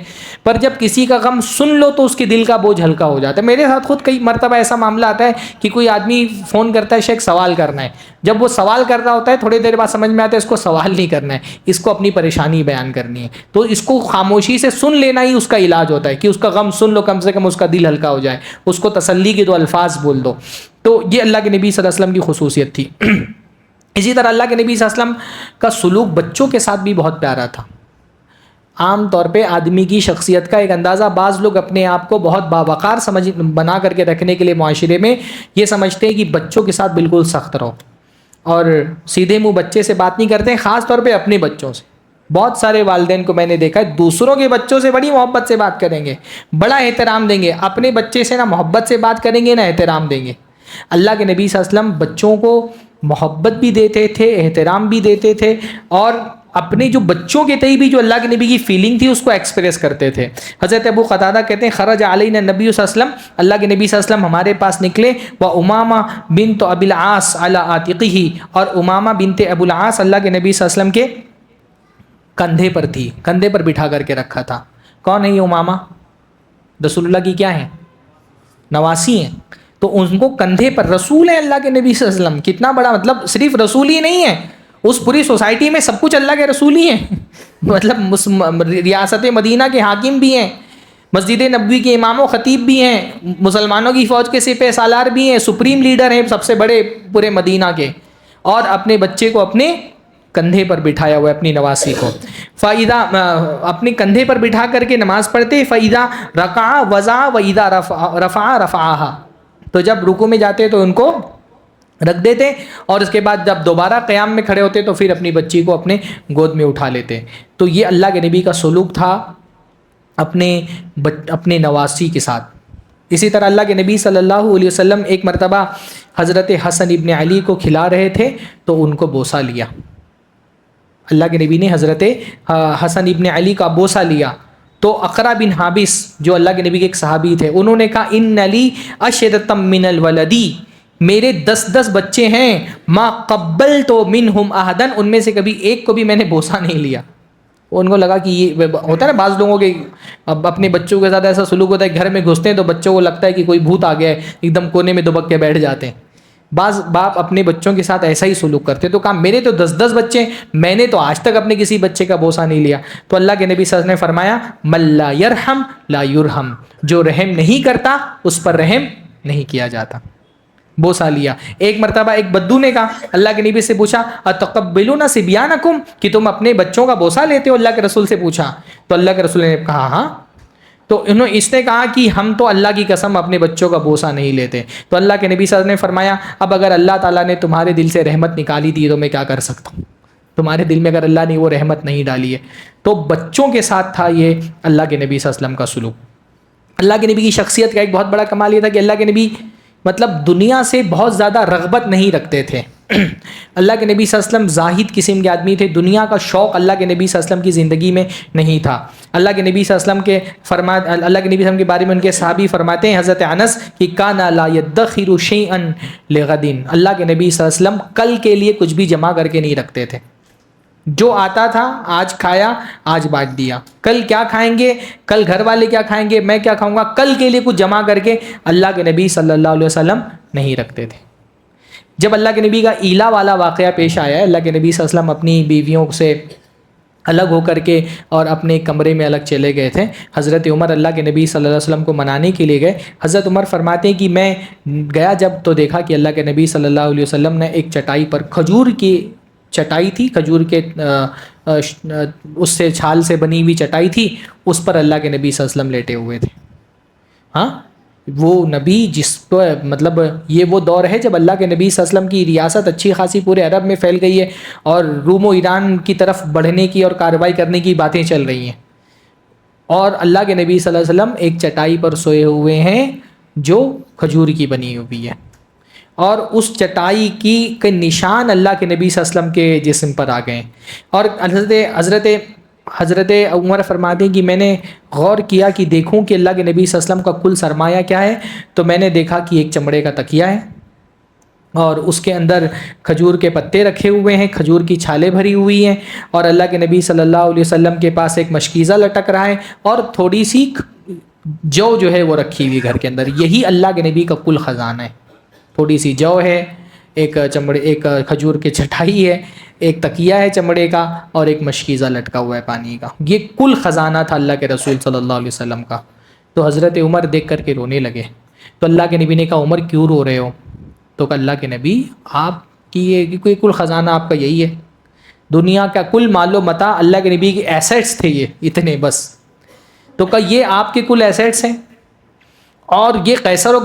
پر جب کسی کا غم سن لو تو اس کے دل کا بوجھ ہلکا ہو جاتا ہے۔ میرے ساتھ خود کئی مرتبہ ایسا معاملہ آتا ہے کہ کوئی آدمی فون کرتا ہے شیخ سوال کرنا ہے، جب وہ سوال کر رہا ہوتا ہے تھوڑی دیر بعد سمجھ میں آتا ہے اس کو سوال نہیں کرنا ہے، اس کو اپنی پریشانی بیان کرنی ہے، تو اس کو خاموشی سے سن لینا ہی اس کا علاج ہوتا ہے کہ اس کا غم سن لو، کم سے کم اس کا دل ہلکا ہو جائے، اس کو تسلی کے دو الفاظ بول دو۔ تو یہ اللہ کے نبی صلی اللہ علیہ وسلم کی خصوصیت تھی۔ اسی طرح اللہ کے نبی صلی اللہ علیہ وسلم کا سلوک بچوں کے ساتھ بھی بہت پیارا تھا۔ عام طور پہ آدمی کی شخصیت کا ایک اندازہ بعض لوگ اپنے آپ کو بہت باوقار بنا کر کے رکھنے کے لیے معاشرے میں یہ سمجھتے ہیں کہ بچوں کے ساتھ بالکل سخت رہو اور سیدھے منہ بچے سے بات نہیں کرتے ہیں، خاص طور پہ اپنے بچوں سے۔ بہت سارے والدین کو میں نے دیکھا ہے دوسروں کے بچوں سے بڑی محبت سے بات کریں گے، بڑا احترام دیں گے، اپنے بچے سے نہ محبت سے بات کریں گے نہ احترام دیں گے۔ اللہ کے نبی صلی اللہ علیہ وسلم بچوں کو محبت بھی دیتے تھے، احترام بھی دیتے تھے، اور اپنے جو بچوں کے تئیں بھی جو اللہ کے نبی کی فیلنگ تھی اس کو ایکسپریس کرتے تھے۔ حضرت ابو قتادہ کہتے ہیں خرج علینا نبی صلی اللہ علیہ وسلم، اللہ کے نبی صلی اللہ علیہ وسلم ہمارے پاس نکلے، وامامہ بنت ابی العاص علی عاتقہ، اور امامہ بنت ابو العاص اللہ کے نبی صلی اللہ علیہ وسلم کے کندھے پر تھی، کندھے پر بٹھا کر کے رکھا تھا۔ کون ہے یہ امامہ؟ رسول اللہ کی کیا ہیں؟ نواسی ہیں۔ تو ان کو کندھے پر، رسول ہے اللہ کے نبی صلی اللہ علیہ وسلم، کتنا بڑا، مطلب صرف رسول ہی نہیں ہے، اس پوری سوسائٹی میں سب کچھ اللہ کے رسول ہی ہیں، مطلب ریاست مدینہ کے حاکم بھی ہیں، مسجد نبوی کے امام و خطیب بھی ہیں، مسلمانوں کی فوج کے سپہ سالار بھی ہیں، سپریم لیڈر ہیں سب سے بڑے پورے مدینہ کے، اور اپنے بچے کو اپنے کندھے پر بٹھایا ہوا ہے، اپنی نواسی کو۔ فَإِذَا، اپنے کندھے پر بٹھا کر کے نماز پڑھتے، فَإِذَا رَكَعَ وَضَعَ وَإِذَا رَفَعَ رَفَعَهَا، تو جب رکوع میں جاتے تو ان کو رکھ دیتے، اور اس کے بعد جب دوبارہ قیام میں کھڑے ہوتے تو پھر اپنی بچی کو اپنے گود میں اٹھا لیتے۔ تو یہ اللہ کے نبی کا سلوک تھا اپنے نواسی کے ساتھ۔ اسی طرح اللہ کے نبی صلی اللہ علیہ وسلم ایک مرتبہ حضرت حسن ابن علی کو کھلا رہے تھے تو ان کو بوسہ لیا. اللہ کے نبی نے حضرت حسن ابن علی کا بوسہ لیا. تو اقرا بن حابس جو اللہ کے نبی کے ایک صحابی تھے, انہوں نے کہا ان علی اشرتم من الولدی, میرے 10 بچے ہیں, ما قبلت منہم احدا, ان میں سے کبھی ایک کو بھی میں نے بوسہ نہیں لیا. ان کو لگا کہ یہ ہوتا ہے نا بعض لوگوں کے اب اپنے بچوں کے ساتھ ایسا سلوک ہوتا ہے, گھر میں گھستے ہیں تو بچوں کو لگتا ہے کہ کوئی بھوت آ گیا ہے, ایک دم کونے میں دبک کے بیٹھ جاتے ہیں. بعض باپ اپنے بچوں کے ساتھ ایسا ہی سلوک کرتے. تو کہا میرے تو 10 بچے ہیں, میں نے تو آج تک اپنے کسی بچے کا بوسہ نہیں لیا. تو اللہ کے نبی صلی اللہ علیہ وسلم نے فرمایا من لا یرحم لا یرحم, جو رحم نہیں کرتا اس پر رحم نہیں کیا جاتا. بوسہ لیا. ایک مرتبہ ایک بدو نے کہا, اللہ کے نبی سے پوچھا اتقبلون صبیانکم, کہ تم اپنے بچوں کا بوسہ لیتے ہو؟ اللہ کے رسول سے پوچھا. تو اللہ کے رسول نے کہا ہاں. تو اس نے کہا کہ ہم تو اللہ کی قسم اپنے بچوں کا بوسہ نہیں لیتے. تو اللہ کے نبی صلی اللہ علیہ وسلم نے فرمایا اب اگر اللہ تعالیٰ نے تمہارے دل سے رحمت نکالی دی تو میں کیا کر سکتا ہوں؟ تمہارے دل میں اگر اللہ نے وہ رحمت نہیں ڈالی ہے. تو بچوں کے ساتھ تھا یہ اللہ کے نبی صلی اللہ علیہ وسلم کا سلوک. اللہ کے نبی کی شخصیت کا ایک بہت بڑا کمال یہ تھا کہ اللہ کے نبی مطلب دنیا سے بہت زیادہ رغبت نہیں رکھتے تھے. اللہ کے نبی صلی اللہ علیہ وسلم زاہد قسم کے آدمی تھے. دنیا کا شوق اللہ کے نبی صلی اللہ علیہ وسلم کی زندگی میں نہیں تھا. اللہ کے نبی صلی اللہ علیہ وسلم کے اللہ کے نبی صلی اللہ علیہ وسلم کے بارے میں ان کے صحابی فرماتے ہیں حضرت انس کہ کان لا یدخر شیئا لغد, اللہ کے نبی صلی اللہ علیہ وسلم کل کے لیے کچھ بھی جمع کر کے نہیں رکھتے تھے. جو آتا تھا آج کھایا, آج بانٹ دیا. کل کیا کھائیں گے, کل گھر والے کیا کھائیں گے, میں کیا کھاؤں گا, کل کے لیے کچھ جمع کر کے اللہ کے نبی صلی اللہ علیہ وسلم نہیں رکھتے تھے. جب اللہ کے نبی کا ایلا والا واقعہ پیش آیا ہے, اللہ کے نبی صلی اللہ علیہ وسلم اپنی بیویوں سے الگ ہو کر کے اور اپنے کمرے میں الگ چلے گئے تھے. حضرت عمر اللہ کے نبی صلی اللہ علیہ وسلم کو منانے کے لیے گئے. حضرت عمر فرماتے ہیں کہ میں گیا جب تو دیکھا کہ اللہ کے نبی صلی اللہ علیہ وسلم نے ایک چٹائی پر, کھجور کی چٹائی تھی, کھجور کے اس سے چھال سے بنی ہوئی چٹائی تھی, اس پر اللہ کے نبی صلی اللہ علیہ وسلم لیٹے ہوئے تھے. ہاں وہ نبی جس کو مطلب یہ وہ دور ہے جب اللہ کے نبی صلی اللہ علیہ وسلم کی ریاست اچھی خاصی پورے عرب میں پھیل گئی ہے اور روم و ایران کی طرف بڑھنے کی اور کارروائی کرنے کی باتیں چل رہی ہیں, اور اللہ کے نبی صلی اللہ علیہ وسلم ایک چٹائی پر سوئے ہوئے ہیں جو کھجور کی بنی ہوئی ہے, اور اس چٹائی کے نشان اللہ کے نبی صلی اللہ علیہ وسلم کے جسم پر آ گئے. اور حضرت عمر فرماتے ہیں کہ میں نے غور کیا کہ دیکھوں کہ اللہ کے نبی صلی اللہ علیہ وسلم کا کل سرمایہ کیا ہے, تو میں نے دیکھا کہ ایک چمڑے کا تکیہ ہے اور اس کے اندر کھجور کے پتے رکھے ہوئے ہیں, کھجور کی چھالیں بھری ہوئی ہیں, اور اللہ کے نبی صلی اللہ علیہ وسلم کے پاس ایک مشکیزہ لٹک رہا ہے, اور تھوڑی سی جو ہے وہ رکھی ہوئی گھر کے اندر. یہی اللہ کے نبی کا کل خزانہ ہے. تھوڑی سی جو ہے, ایک کھجور کی چٹائی ہے, ایک تکیہ ہے چمڑے کا, اور ایک مشکیزہ لٹکا ہوا ہے پانی کا. یہ کل خزانہ تھا اللہ کے رسول صلی اللہ علیہ وسلم کا. تو حضرت عمر دیکھ کر کے رونے لگے. تو اللہ کے نبی نے کہا عمر کیوں رو رہے ہو؟ تو کہا اللہ کے نبی آپ کی یہ کوئی کل خزانہ آپ کا یہی ہے, دنیا کا کل مال و متاع اللہ کے نبی کے ایسیٹس تھے یہ اتنے بس. تو کہا یہ آپ کے کل ایسیٹس ہیں, اور یہ قیصر و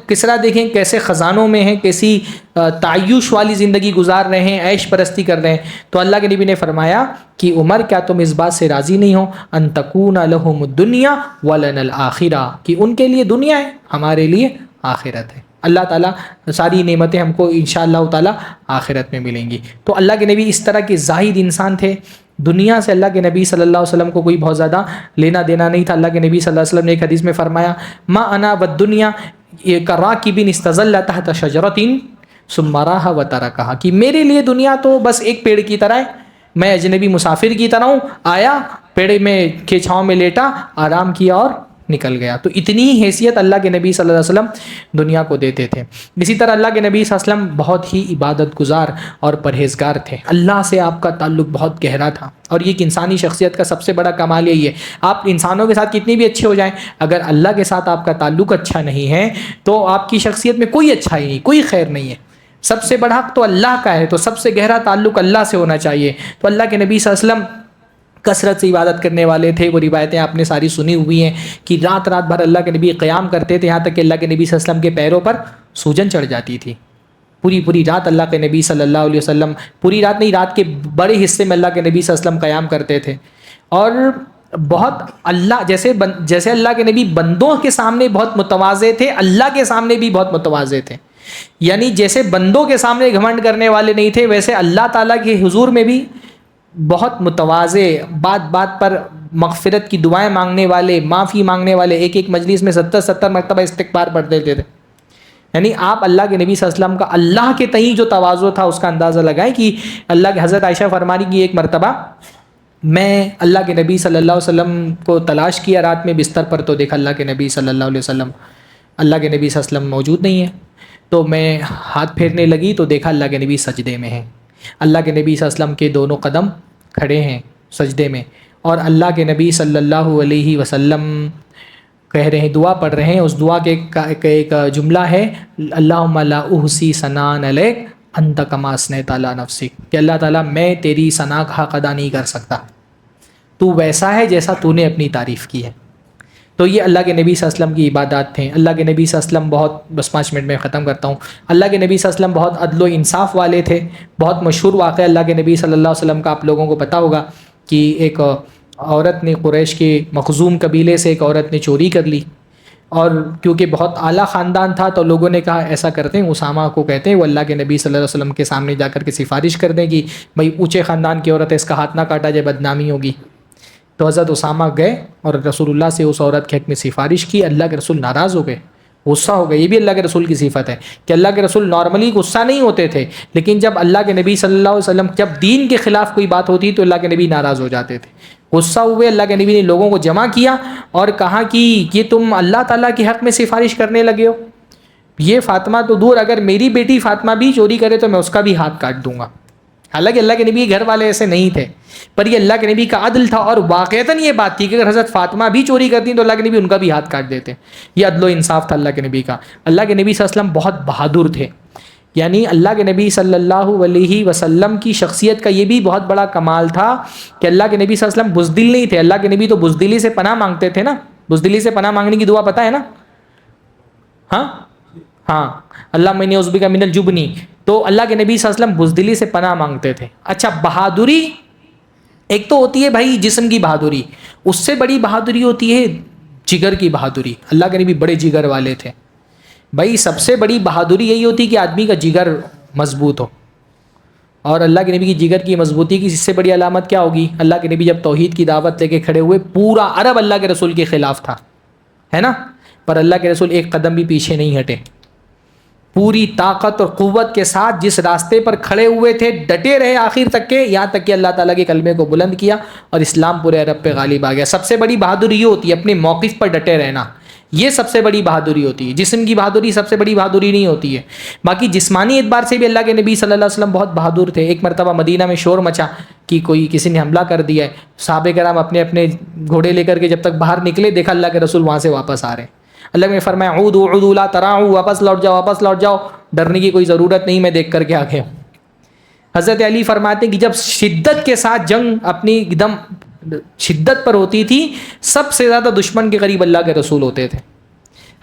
کسریٰ دیکھیں کیسے خزانوں میں ہیں, کیسی تعیش والی زندگی گزار رہے ہیں, عیش پرستی کر رہے ہیں. تو اللہ کے نبی نے فرمایا کہ عمر کیا تم اس بات سے راضی نہیں ہو ان تکون لہم الدنیا ولنا الآخرہ, کہ ان کے لیے دنیا ہے ہمارے لیے آخرت ہے. اللہ تعالیٰ ساری نعمتیں ہم کو انشاءاللہ تعالیٰ آخرت میں ملیں گی. تو اللہ کے نبی اس طرح کے زاہد انسان تھے. دنیا سے اللہ کے نبی صلی اللہ علیہ وسلم کو کوئی بہت زیادہ لینا دینا نہیں تھا. اللہ کے نبی صلی اللہ علیہ وسلم نے ایک حدیث میں فرمایا ما انا والدنیا کراکب استظل تحت شجرۃ ثم راح وترکها, کہ میرے لیے دنیا تو بس ایک پیڑ کی طرح ہے, میں اجنبی مسافر کی طرح ہوں, آیا پیڑ میں کے چھاؤں میں لیٹا, آرام کیا اور نکل گیا. تو اتنی ہی حیثیت اللہ کے نبی صلی اللہ علیہ وسلم دنیا کو دیتے تھے. اسی طرح اللہ کے نبی صلی اللہ علیہ وسلم بہت ہی عبادت گزار اور پرہیزگار تھے. اللہ سے آپ کا تعلق بہت گہرا تھا, اور یہ ایک انسانی شخصیت کا سب سے بڑا کمال یہی ہے. آپ انسانوں کے ساتھ کتنی بھی اچھے ہو جائیں, اگر اللہ کے ساتھ آپ کا تعلق اچھا نہیں ہے تو آپ کی شخصیت میں کوئی اچھائی نہیں, کوئی خیر نہیں ہے. سب سے بڑا حق تو اللہ کا ہے, تو سب سے گہرا تعلق اللہ سے ہونا چاہیے. تو اللہ کے نبی صلی اللہ علیہ وسلم کثرت سے عبادت کرنے والے تھے. وہ روایتیں آپ نے ساری سنی ہوئی ہیں کہ رات بھر اللہ کے نبی قیام کرتے تھے, یہاں تک کہ اللہ کے نبی صلی اللہ علیہ وسلم کے پیروں پر سوجن چڑھ جاتی تھی. پوری رات اللہ کے نبی صلی اللہ علیہ وسلم, پوری رات نہیں, رات کے بڑے حصے میں اللہ کے نبی صلی اللہ علیہ وسلم قیام کرتے تھے. اور بہت اللہ جیسے اللہ کے نبی بندوں کے سامنے بہت متواضع تھے, اللہ کے سامنے بھی بہت متواضع تھے. یعنی جیسے بندوں کے سامنے گھمنڈ کرنے والے نہیں تھے، ویسے اللہ تعالیٰ کے حضور میں بھی بہت متواضع، بات بات پر مغفرت کی دعائیں مانگنے والے، معافی مانگنے والے، ایک ایک مجلس میں 70 مرتبہ استغفار پڑھ دیتے تھے. یعنی آپ اللہ کے نبی صلی اللہ علیہ وسلم کا اللہ کے تئیں جو تواضع تھا اس کا اندازہ لگائیں کہ اللہ کے حضرت عائشہ فرمانی کی ایک مرتبہ میں اللہ کے نبی صلی اللہ علیہ وسلم کو تلاش کیا رات میں بستر پر، تو دیکھا اللہ کے نبی صلی اللہ علیہ وسلم، اللہ کے نبی صلی اللہ علیہ وسلم موجود نہیں ہے. تو میں ہاتھ پھیرنے لگی تو دیکھا اللہ کے نبی سجدے میں ہیں. اللہ کے نبی صلی اللہ علیہ وسلم کے دونوں قدم کھڑے ہیں سجدے میں، اور اللہ کے نبی صلی اللہ علیہ وسلم کہہ رہے ہیں، دعا پڑھ رہے ہیں. اس دعا کے ایک جملہ ہے، اللہم لا احصی ثناء علیک انت کما اثنیت علی نفسک، کہ اللہ تعالیٰ میں تیری ثنا کا حق ادا نہیں کر سکتا، تو ویسا ہے جیسا تو نے اپنی تعریف کی ہے. تو یہ اللہ کے نبی صلی اللہ علیہ وسلم کی عبادات تھیں. اللہ کے نبی صلی اللہ علیہ وسلم بہت، بس 5 منٹ میں ختم کرتا ہوں، اللہ کے نبی صلی اللہ علیہ وسلم بہت عدل و انصاف والے تھے. بہت مشہور واقعہ اللہ کے نبی صلی اللہ علیہ وسلم کا آپ لوگوں کو پتہ ہوگا کہ ایک عورت نے، قریش کے مخزوم قبیلے سے ایک عورت نے چوری کر لی، اور کیونکہ بہت اعلیٰ خاندان تھا تو لوگوں نے کہا ایسا کرتے ہیں، اسامہ کو کہتے ہیں وہ اللہ کے نبی صلی اللہ علیہ وسلم کے سامنے جا کر کے سفارش کر دیں کہ بھائی اونچے خاندان کی عورت ہے، اس کا ہاتھ نہ کاٹا جائے، بدنامی ہوگی. تو حضرت اسامہ گئے اور رسول اللہ سے اس عورت کے حق میں سفارش کی. اللہ کے رسول ناراض ہو گئے، غصہ ہو گئے. یہ بھی اللہ کے رسول کی صفت ہے کہ اللہ کے رسول نارملی غصہ نہیں ہوتے تھے، لیکن جب اللہ کے نبی صلی اللہ علیہ وسلم، جب دین کے خلاف کوئی بات ہوتی تو اللہ کے نبی ناراض ہو جاتے تھے، غصہ ہوئے. اللہ کے نبی نے لوگوں کو جمع کیا اور کہا کہ یہ تم اللہ تعالیٰ کے حق میں سفارش کرنے لگے ہو. یہ فاطمہ تو دور، اگر میری بیٹی فاطمہ بھی چوری کرے تو میں اس کا بھی ہاتھ کاٹ دوں گا. حالانکہ اللہ کے نبی کے گھر والے ایسے نہیں تھے، پر یہ اللہ کے نبی کا عدل تھا، اور واقعتاً یہ بات تھی کہ اگر حضرت فاطمہ بھی چوری کرتی تو اللہ کے نبی ان کا بھی ہاتھ کاٹ دیتے. یہ عدل و انصاف تھا اللہ کے نبی کا. اللہ کے نبی صلی اللہ علیہ وسلم بہت بہادر تھے. یعنی اللہ کے نبی صلی اللہ علیہ وسلم کی شخصیت کا یہ بھی بہت بڑا کمال تھا کہ اللہ کے نبی صلی اللہ علیہ وسلم بزدل نہیں تھے. اللہ کے نبی تو بزدلی سے پناہ مانگتے تھے نا. بزدلی سے پناہ مانگنے کی دعا پتہ ہے نا؟ ہاں، اللہم انی اعوذ بک من الجبن. تو اللہ کے نبی صلی اللہ علیہ وسلم بزدلی سے پناہ مانگتے تھے. اچھا، بہادری ایک تو ہوتی ہے بھائی جسم کی بہادری، اس سے بڑی بہادری ہوتی ہے جگر کی بہادری. اللہ کے نبی بڑے جگر والے تھے. بھائی سب سے بڑی بہادری یہی ہوتی ہے کہ آدمی کا جگر مضبوط ہو، اور اللہ کے نبی کی جگر کی مضبوطی کی اس سے بڑی علامت کیا ہوگی؟ اللہ کے نبی جب توحید کی دعوت لے کے کھڑے ہوئے، پورا عرب اللہ کے رسول کے خلاف تھا، ہے نا، پر اللہ کے رسول ایک قدم بھی پیچھے نہیں ہٹے. پوری طاقت اور قوت کے ساتھ جس راستے پر کھڑے ہوئے تھے ڈٹے رہے آخر تک کے، یہاں تک کہ اللہ تعالیٰ کے کلمے کو بلند کیا اور اسلام پورے عرب پہ غالب آ گیا. سب سے بڑی بہادری یہ ہوتی ہے اپنے موقف پر ڈٹے رہنا. یہ سب سے بڑی بہادری ہوتی ہے. جسم کی بہادری سب سے بڑی بہادری نہیں ہوتی ہے. باقی جسمانی اعتبار سے بھی اللہ کے نبی صلی اللہ علیہ وسلم بہت بہادر تھے. ایک مرتبہ مدینہ میں شور مچا کہ کسی نے حملہ کر دیا ہے. صحابہ کرام اپنے اپنے گھوڑے لے کر کے جب تک باہر نکلے، دیکھا اللہ کے رسول وہاں سے واپس آ رہے ہیں. اللہ نے فرمایا عودوا عودوا لا تراعوا، واپس لوٹ جاؤ، واپس لوٹ جاؤ، ڈرنے کی کوئی ضرورت نہیں، میں دیکھ کر کے آ گیا ہوں. حضرت علی فرماتے ہیں کہ جب شدت کے ساتھ جنگ اپنی ایک دم شدت پر ہوتی تھی، سب سے زیادہ دشمن کے قریب اللہ کے رسول ہوتے تھے.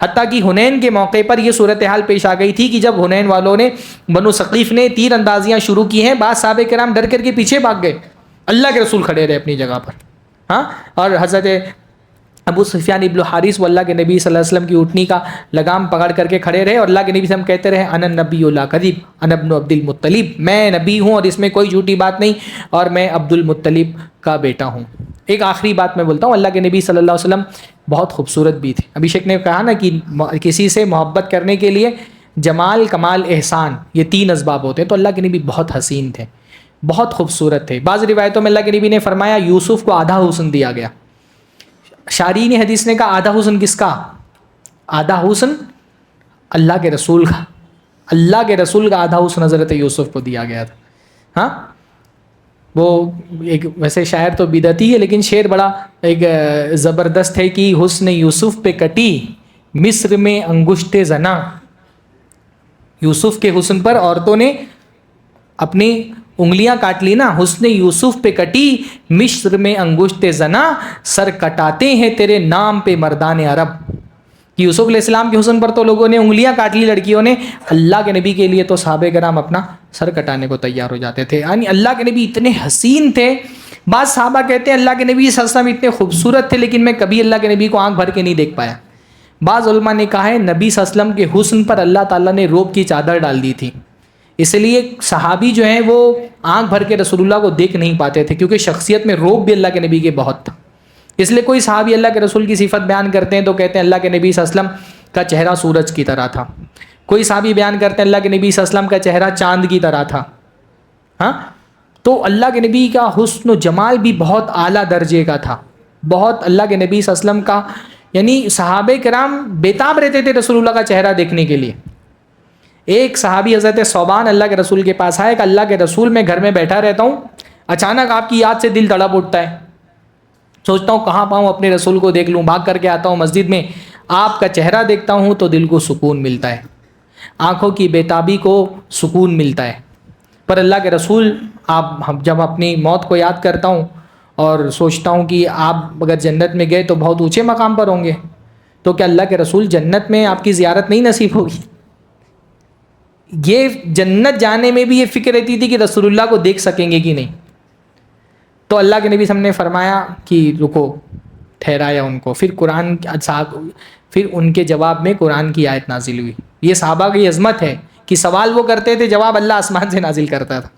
حتیٰ کہ حنین کے موقع پر یہ صورتحال پیش آ گئی تھی کہ جب حنین والوں نے، بنو ثقیف نے تیر اندازیاں شروع کی ہیں، بعض صحابہ کرام ڈر کر کے پیچھے بھاگ گئے، اللہ کے رسول کھڑے رہے اپنی جگہ پر. اور حضرت ابو سفیان ابن حارث وہ اللہ کے نبی صلی اللہ علیہ وسلم کی اونٹنی کا لگام پکڑ کر کے کھڑے رہے، اور اللہ کے نبی سے ہم کہتے رہے انا النبی لا کذب انا ابن عبد المطلب، میں نبی ہوں اور اس میں کوئی جھوٹی بات نہیں، اور میں عبد المطلب کا بیٹا ہوں. ایک آخری بات میں بولتا ہوں، اللہ کے نبی صلی اللہ علیہ وسلم بہت خوبصورت بھی تھے. ابھیشیک نے کہا نا کہ کسی سے محبت کرنے کے لیے جمال، کمال، احسان، یہ 3 اسباب ہوتے ہیں. تو اللہ کے نبی بہت حسین تھے، بہت خوبصورت تھے. بعض روایتوں میں اللہ کے نبی نے فرمایا یوسف کو آدھا حسن دیا گیا. شارحین حدیث نے کہا آدھا حسن کس کا؟ آدھا حسن اللہ کے رسول کا. اللہ کے رسول کا آدھا حسن حضرت یوسف کو دیا گیا تھا. وہ ایک ویسے شاعر تو بدعتی ہے، لیکن شعر بڑا ایک زبردست ہے کہ حسن یوسف پہ کٹی مصر میں انگشت زنا. یوسف کے حسن پر عورتوں نے اپنی انگلیاں کاٹ لی نا. حسن یوسف پہ کٹی مصر میں انگشت زنا، سر کٹاتے ہیں تیرے نام پہ مردان عرب. یوسف علیہ السلام کے حسن پر تو لوگوں نے انگلیاں کاٹ لی لڑکیوں نے، اللہ کے نبی کے لیے تو صحابہ کرام اپنا سر کٹانے کو تیار ہو جاتے تھے. یعنی اللہ کے نبی اتنے حسین تھے. بعض صحابہ کہتے ہیں اللہ کے نبی صلی اللہ علیہ وسلم اتنے خوبصورت تھے لیکن میں کبھی اللہ کے نبی کو آنکھ بھر کے نہیں دیکھ پایا. بعض علماء نے کہا ہے نبی صلی اللہ علیہ وسلم کے حسن پر اللہ تعالیٰ نے روب کی چادر ڈال دی تھی، اس لیے صحابی جو ہیں وہ آنکھ بھر کے رسول اللہ کو دیکھ نہیں پاتے تھے، کیونکہ شخصیت میں روب بھی اللہ کے نبی کے بہت تھا۔ اس لیے کوئی صحابی اللہ کے رسول کی صفت بیان کرتے ہیں تو کہتے ہیں اللہ کے نبی صلی اللہ علیہ وسلم کا چہرہ سورج کی طرح تھا، کوئی صحابی بیان کرتے ہیں اللہ کے نبی صلی اللہ علیہ وسلم کا چہرہ چاند کی طرح تھا۔ ہاں، تو اللہ کے نبی کا حسن و جمال بھی بہت اعلیٰ درجے کا تھا، بہت اللہ کے نبی صلی اللہ علیہ وسلم کا، یعنی صحابہ کرام بیتاب رہتے تھے رسول اللہ کا چہرہ دیکھنے کے لیے۔ ایک صحابی حضرت ثوبان اللہ کے رسول کے پاس آئے کہ اللہ کے رسول میں گھر میں بیٹھا رہتا ہوں، اچانک آپ کی یاد سے دل تڑپ اٹھتا ہے، سوچتا ہوں کہاں پاؤں اپنے رسول کو دیکھ لوں، بھاگ کر کے آتا ہوں مسجد میں، آپ کا چہرہ دیکھتا ہوں تو دل کو سکون ملتا ہے، آنکھوں کی بیتابی کو سکون ملتا ہے۔ پر اللہ کے رسول جب اپنی موت کو یاد کرتا ہوں اور سوچتا ہوں کہ آپ اگر جنت میں گئے تو بہت اونچے مقام پر ہوں گے، تو کیا اللہ کے رسول جنت میں آپ کی زیارت نہیں نصیب ہوگی؟ یہ جنت جانے میں بھی یہ فکر رہتی تھی کہ رسول اللہ کو دیکھ سکیں گے کہ نہیں۔ تو اللہ کے نبی صلی اللہ علیہ وسلم نے فرمایا کہ رکو، ٹھہرایا ان کو، پھر ان کے جواب میں قرآن کی آیت نازل ہوئی۔ یہ صحابہ کی عظمت ہے کہ سوال وہ کرتے تھے، جواب اللہ آسمان سے نازل کرتا تھا۔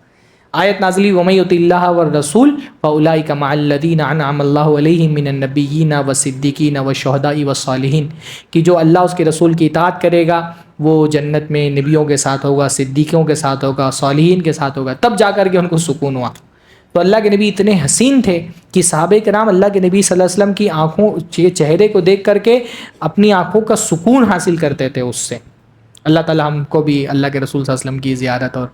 آیت نازل ہوئی وَمَن يُطِعِ اللَّهَ وَالرَّسُولَ فَأُولَٰئِكَ مَعَ الَّذِينَ أَنْعَمَ اللَّهُ عَلَيْهِم مِّنَ النَّبِيِّينَ وَالصِّدِّيقِينَ وَالشُّهَدَاءِ وَالصَّالِحِينَ کہ جو اللہ اس کے رسول کی اطاعت کرے گا وہ جنت میں نبیوں کے ساتھ ہوگا، صدیقوں کے ساتھ ہوگا، صالحین کے ساتھ ہوگا، تب جا کر کے ان کو سکون ہوا۔ تو اللہ کے نبی اتنے حسین تھے کہ صحابہ کرام اللہ کے نبی صلی اللہ علیہ وسلم کی آنکھوں چہرے کو دیکھ کر کے اپنی آنکھوں کا سکون حاصل کرتے تھے اس سے۔ اللہ تعالیٰ ہم کو بھی اللہ کے رسول صلی اللہ علیہ وسلم کی زیارت اور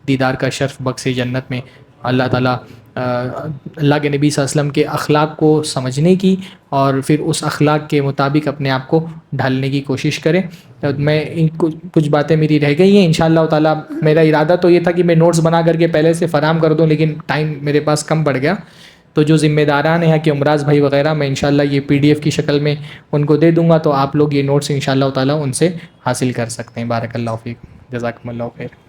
دیدار کا شرف بخشے جنت میں۔ اللہ تعالیٰ اللہ کے نبی صلی اللہ علیہ وسلم کے اخلاق کو سمجھنے کی اور پھر اس اخلاق کے مطابق اپنے آپ کو ڈھالنے کی کوشش کرے۔ میں کچھ باتیں میری رہ گئی ہیں، انشاءاللہ تعالیٰ میرا ارادہ تو یہ تھا کہ میں نوٹس بنا کر کے پہلے سے فراہم کر دوں، لیکن ٹائم میرے پاس کم پڑ گیا، تو جو ذمہ داران ہیں کہ امراض بھائی وغیرہ، میں انشاءاللہ یہ PDF کی شکل میں ان کو دے دوں گا، تو آپ لوگ یہ نوٹس انشاءاللہ تعالیٰ ان سے حاصل کر سکتے ہیں۔ بارک اللہ فیک، جزاکم اللہ خیر۔